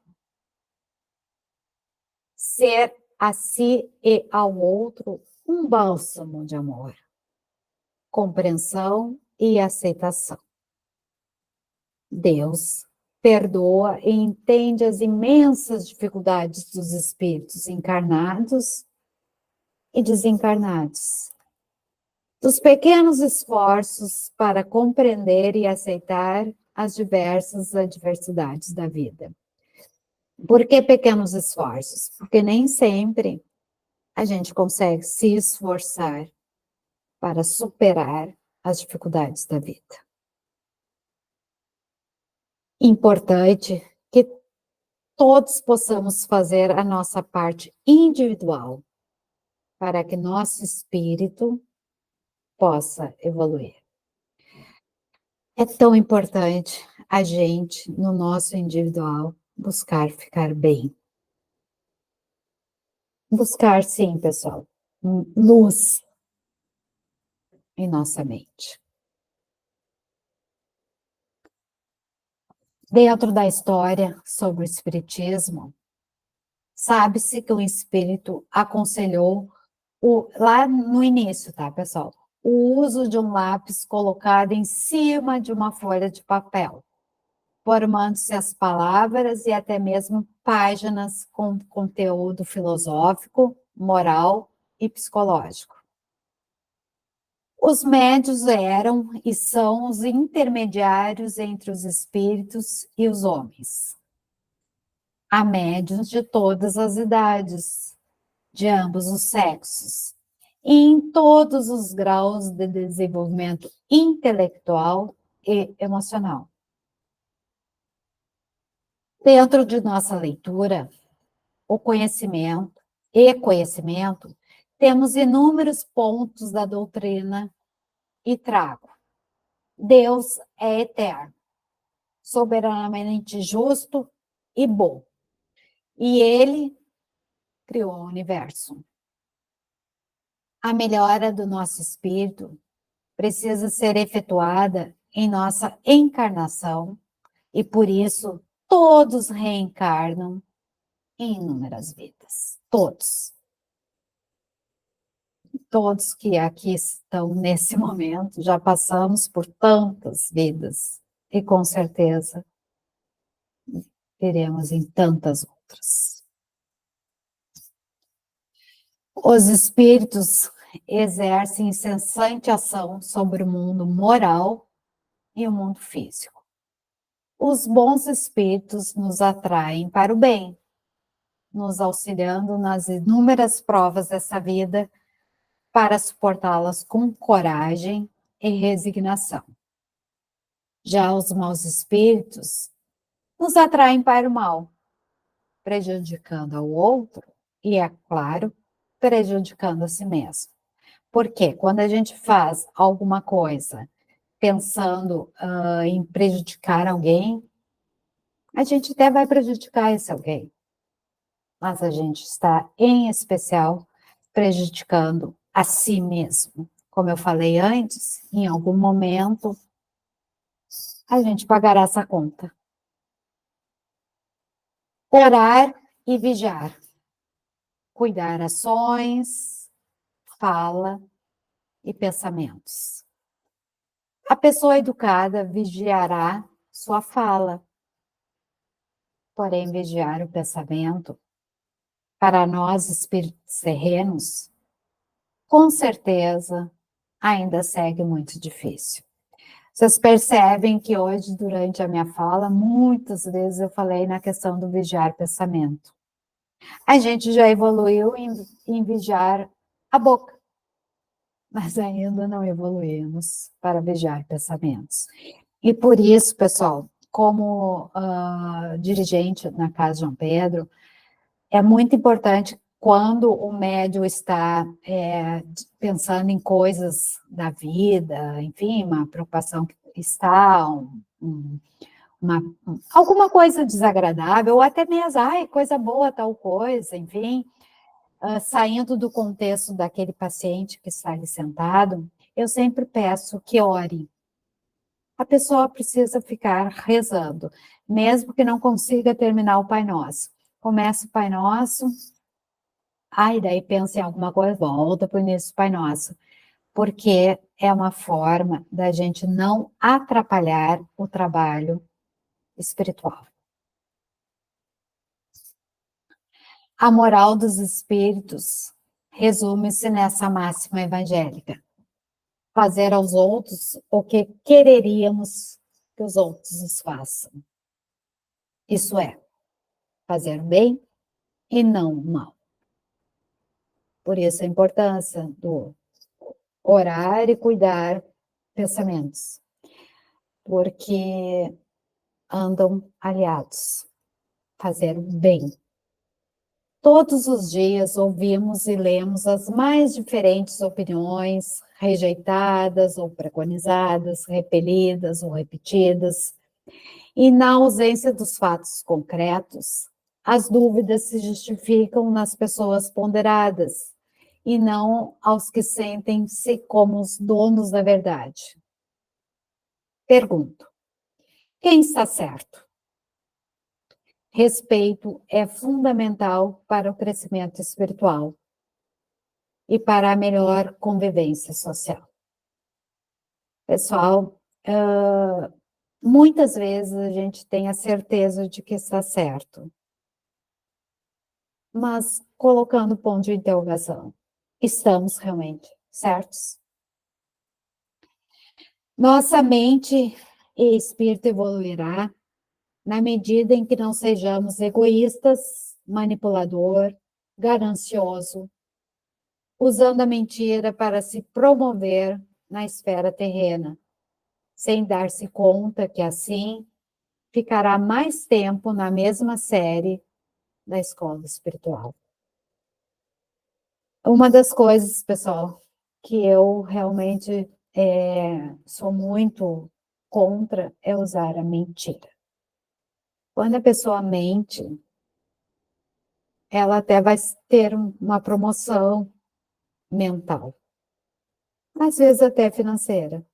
Ser a si e ao outro um bálsamo de amor, compreensão e aceitação. Deus perdoa e entende as imensas dificuldades dos espíritos encarnados e desencarnados, dos pequenos esforços para compreender e aceitar as diversas adversidades da vida. Por que pequenos esforços? Porque nem sempre a gente consegue se esforçar para superar as dificuldades da vida. Importante que todos possamos fazer a nossa parte individual para que nosso espírito possa evoluir. É tão importante a gente, no nosso individual, buscar ficar bem. Buscar, sim, pessoal, luz em nossa mente. Dentro da história sobre o Espiritismo, sabe-se que o Espírito aconselhou, lá no início, tá, pessoal? O uso de um lápis colocado em cima de uma folha de papel, formando-se as palavras e até mesmo páginas com conteúdo filosófico, moral e psicológico. Os médiuns eram e são os intermediários entre os espíritos e os homens. Há médiuns de todas as idades, de ambos os sexos, e em todos os graus de desenvolvimento intelectual e emocional. Dentro de nossa leitura, conhecimento, temos inúmeros pontos da doutrina e trago. Deus é eterno, soberanamente justo e bom. E Ele criou o universo. A melhora do nosso espírito precisa ser efetuada em nossa encarnação e, por isso, todos reencarnam em inúmeras vidas. Todos. Todos que aqui estão nesse momento, já passamos por tantas vidas e com certeza iremos em tantas outras. Os espíritos exercem incessante ação sobre o mundo moral e o mundo físico. Os bons espíritos nos atraem para o bem, nos auxiliando nas inúmeras provas dessa vida para suportá-las com coragem e resignação. Já os maus espíritos nos atraem para o mal, prejudicando ao outro e, é claro, prejudicando a si mesmo. Porque quando a gente faz alguma coisa pensando em prejudicar alguém, a gente até vai prejudicar esse alguém. Mas a gente está, em especial, prejudicando a si mesmo. Como eu falei antes, em algum momento, a gente pagará essa conta. Orar e vigiar. Cuidar ações, fala e pensamentos. A pessoa educada vigiará sua fala, porém vigiar o pensamento, para nós espíritos terrenos, com certeza ainda segue muito difícil. Vocês percebem que hoje, durante a minha fala, muitas vezes eu falei na questão do vigiar o pensamento. A gente já evoluiu em vigiar a boca, mas ainda não evoluímos para vigiar pensamentos. E por isso, pessoal, como dirigente na Casa João Pedro, é muito importante quando o médium está pensando em coisas da vida, enfim, uma preocupação que está, alguma coisa desagradável, ou até mesmo, coisa boa, tal coisa, enfim, saindo do contexto daquele paciente que está ali sentado, eu sempre peço que ore. A pessoa precisa ficar rezando, mesmo que não consiga terminar o Pai Nosso. Começa o Pai Nosso, daí pensa em alguma coisa, volta para o início do Pai Nosso, porque é uma forma da gente não atrapalhar o trabalho espiritual. A moral dos espíritos resume-se nessa máxima evangélica: fazer aos outros o que quereríamos que os outros nos façam. Isso é, fazer bem e não o mal. Por isso a importância do orar e cuidar pensamentos, porque andam aliados, fazer o bem. Todos os dias ouvimos e lemos as mais diferentes opiniões, rejeitadas ou preconizadas, repelidas ou repetidas, e na ausência dos fatos concretos, as dúvidas se justificam nas pessoas ponderadas, e não aos que sentem-se como os donos da verdade. Pergunto: quem está certo? Respeito é fundamental para o crescimento espiritual e para a melhor convivência social. Pessoal, muitas vezes a gente tem a certeza de que está certo, mas colocando ponto de interrogação, estamos realmente certos? Nossa mente e espírito evoluirá na medida em que não sejamos egoístas, manipulador, ganancioso, usando a mentira para se promover na esfera terrena, sem dar-se conta que assim ficará mais tempo na mesma série da escola espiritual. Uma das coisas, pessoal, que eu realmente sou muito contra é usar a mentira. Quando a pessoa mente, ela até vai ter uma promoção mental, às vezes até financeira,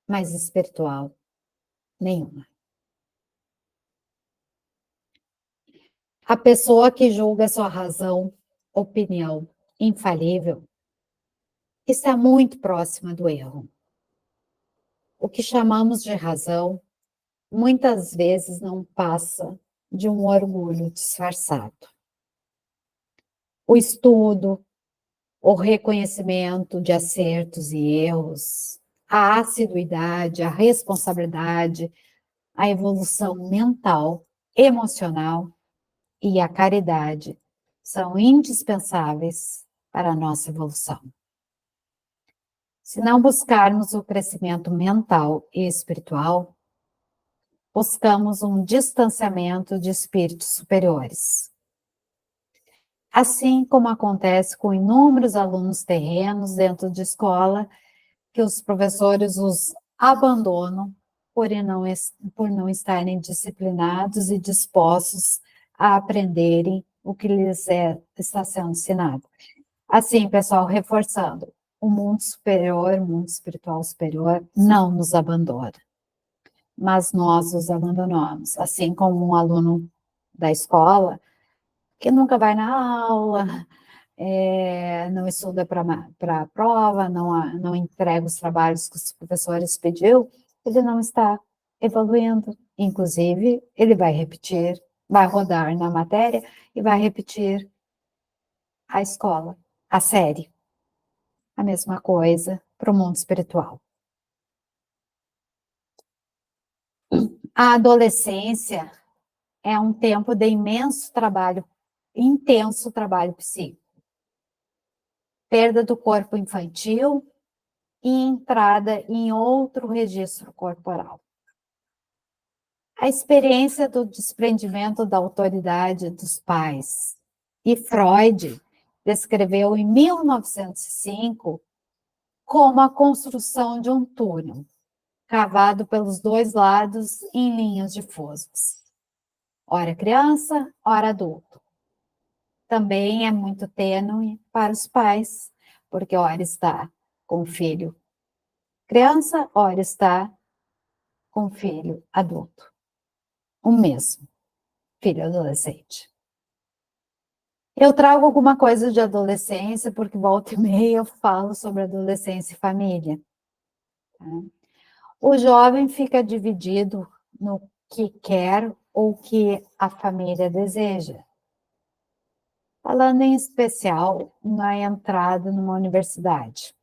mas espiritual, nenhuma. A pessoa que julga sua razão, opinião infalível, está muito próxima do erro. O que chamamos de razão, muitas vezes não passa de um orgulho disfarçado. O estudo, o reconhecimento de acertos e erros, a assiduidade, a responsabilidade, a evolução mental, emocional e a caridade são indispensáveis para a nossa evolução. Se não buscarmos o crescimento mental e espiritual, buscamos um distanciamento de espíritos superiores. Assim como acontece com inúmeros alunos terrenos dentro de escola, que os professores os abandonam por não estarem disciplinados e dispostos a aprenderem o que lhes está sendo ensinado. Assim, pessoal, reforçando, o mundo superior, o mundo espiritual superior, não nos abandona, mas nós os abandonamos, assim como um aluno da escola que nunca vai na aula, não estuda para a prova, não entrega os trabalhos que os professores pediu, ele não está evoluindo. Inclusive, ele vai repetir, vai rodar na matéria e vai repetir a escola, a série. A mesma coisa para o mundo espiritual. A adolescência é um tempo de intenso trabalho psíquico. Perda do corpo infantil e entrada em outro registro corporal. A experiência do desprendimento da autoridade dos pais. E Freud descreveu em 1905 como a construção de um túnel, cavado pelos dois lados em linhas difusas. Ora criança, ora adulto. Também é muito tênue para os pais, porque ora está com o filho criança, ora está com o filho adulto. O mesmo, filho adolescente. Eu trago alguma coisa de adolescência, porque volta e meia eu falo sobre adolescência e família. Tá? O jovem fica dividido no que quer ou que a família deseja. Falando em especial na entrada numa universidade,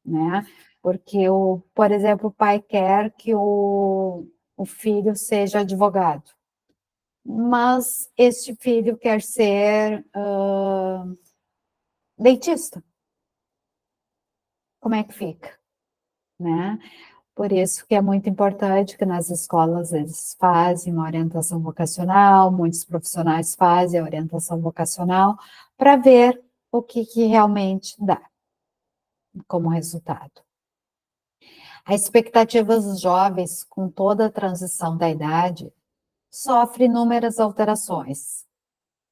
né? Porque, por exemplo, o pai quer que o filho seja advogado, mas este filho quer ser dentista. Como é que fica, né? Por isso que é muito importante que nas escolas eles fazem uma orientação vocacional, muitos profissionais fazem a orientação vocacional para ver o que realmente dá como resultado. A expectativa dos jovens, com toda a transição da idade, sofre inúmeras alterações,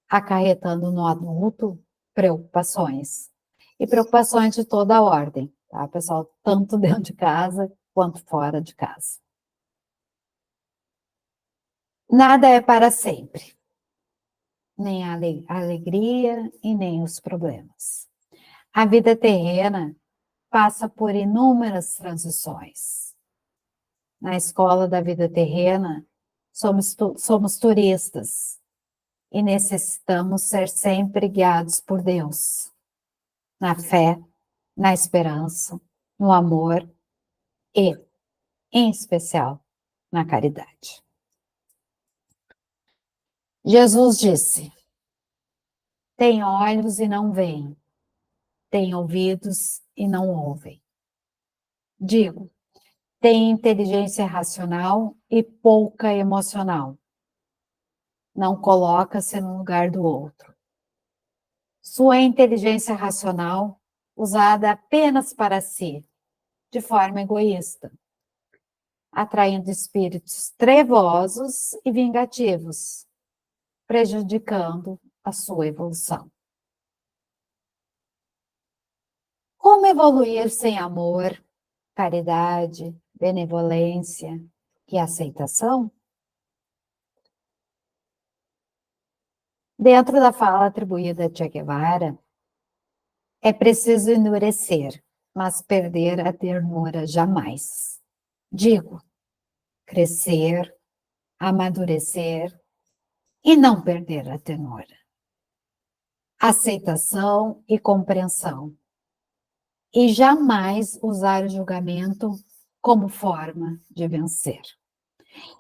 acarretando no adulto preocupações. E preocupações de toda a ordem, tá, pessoal? Tanto dentro de casa quanto fora de casa. Nada é para sempre, nem a alegria e nem os problemas. A vida terrena passa por inúmeras transições. Na escola da vida terrena, somos turistas e necessitamos ser sempre guiados por Deus, na fé, na esperança, no amor e, em especial, na caridade. Jesus disse: tem olhos e não veem, tem ouvidos e não ouvem. Digo, tem inteligência racional e pouca emocional. Não coloca-se no lugar do outro. Sua inteligência racional, usada apenas para si, de forma egoísta, atraindo espíritos trevosos e vingativos, prejudicando a sua evolução. Como evoluir sem amor, caridade, benevolência e aceitação? Dentro da fala atribuída a Che Guevara, é preciso endurecer, mas perder a ternura jamais. Digo, crescer, amadurecer e não perder a ternura. Aceitação e compreensão. E jamais usar o julgamento como forma de vencer.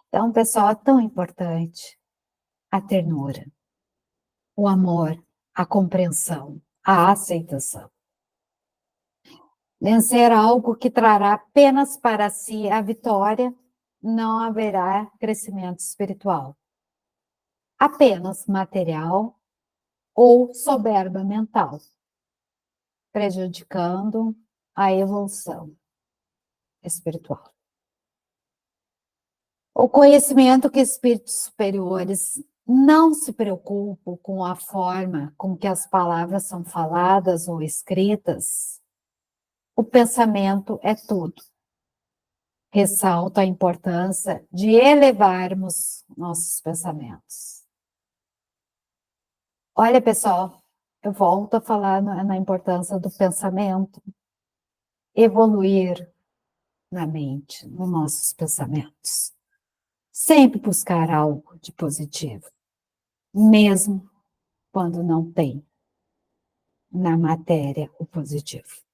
Então, pessoal, é tão importante a ternura, o amor, a compreensão, a aceitação. Vencer algo que trará apenas para si a vitória, não haverá crescimento espiritual. Apenas material ou soberba mental, prejudicando a evolução espiritual. O conhecimento que espíritos superiores não se preocupam com a forma com que as palavras são faladas ou escritas, o pensamento é tudo. Ressalto a importância de elevarmos nossos pensamentos. Olha, pessoal, eu volto a falar na importância do pensamento, evoluir na mente, nos nossos pensamentos. Sempre buscar algo de positivo, mesmo quando não tem na matéria o positivo.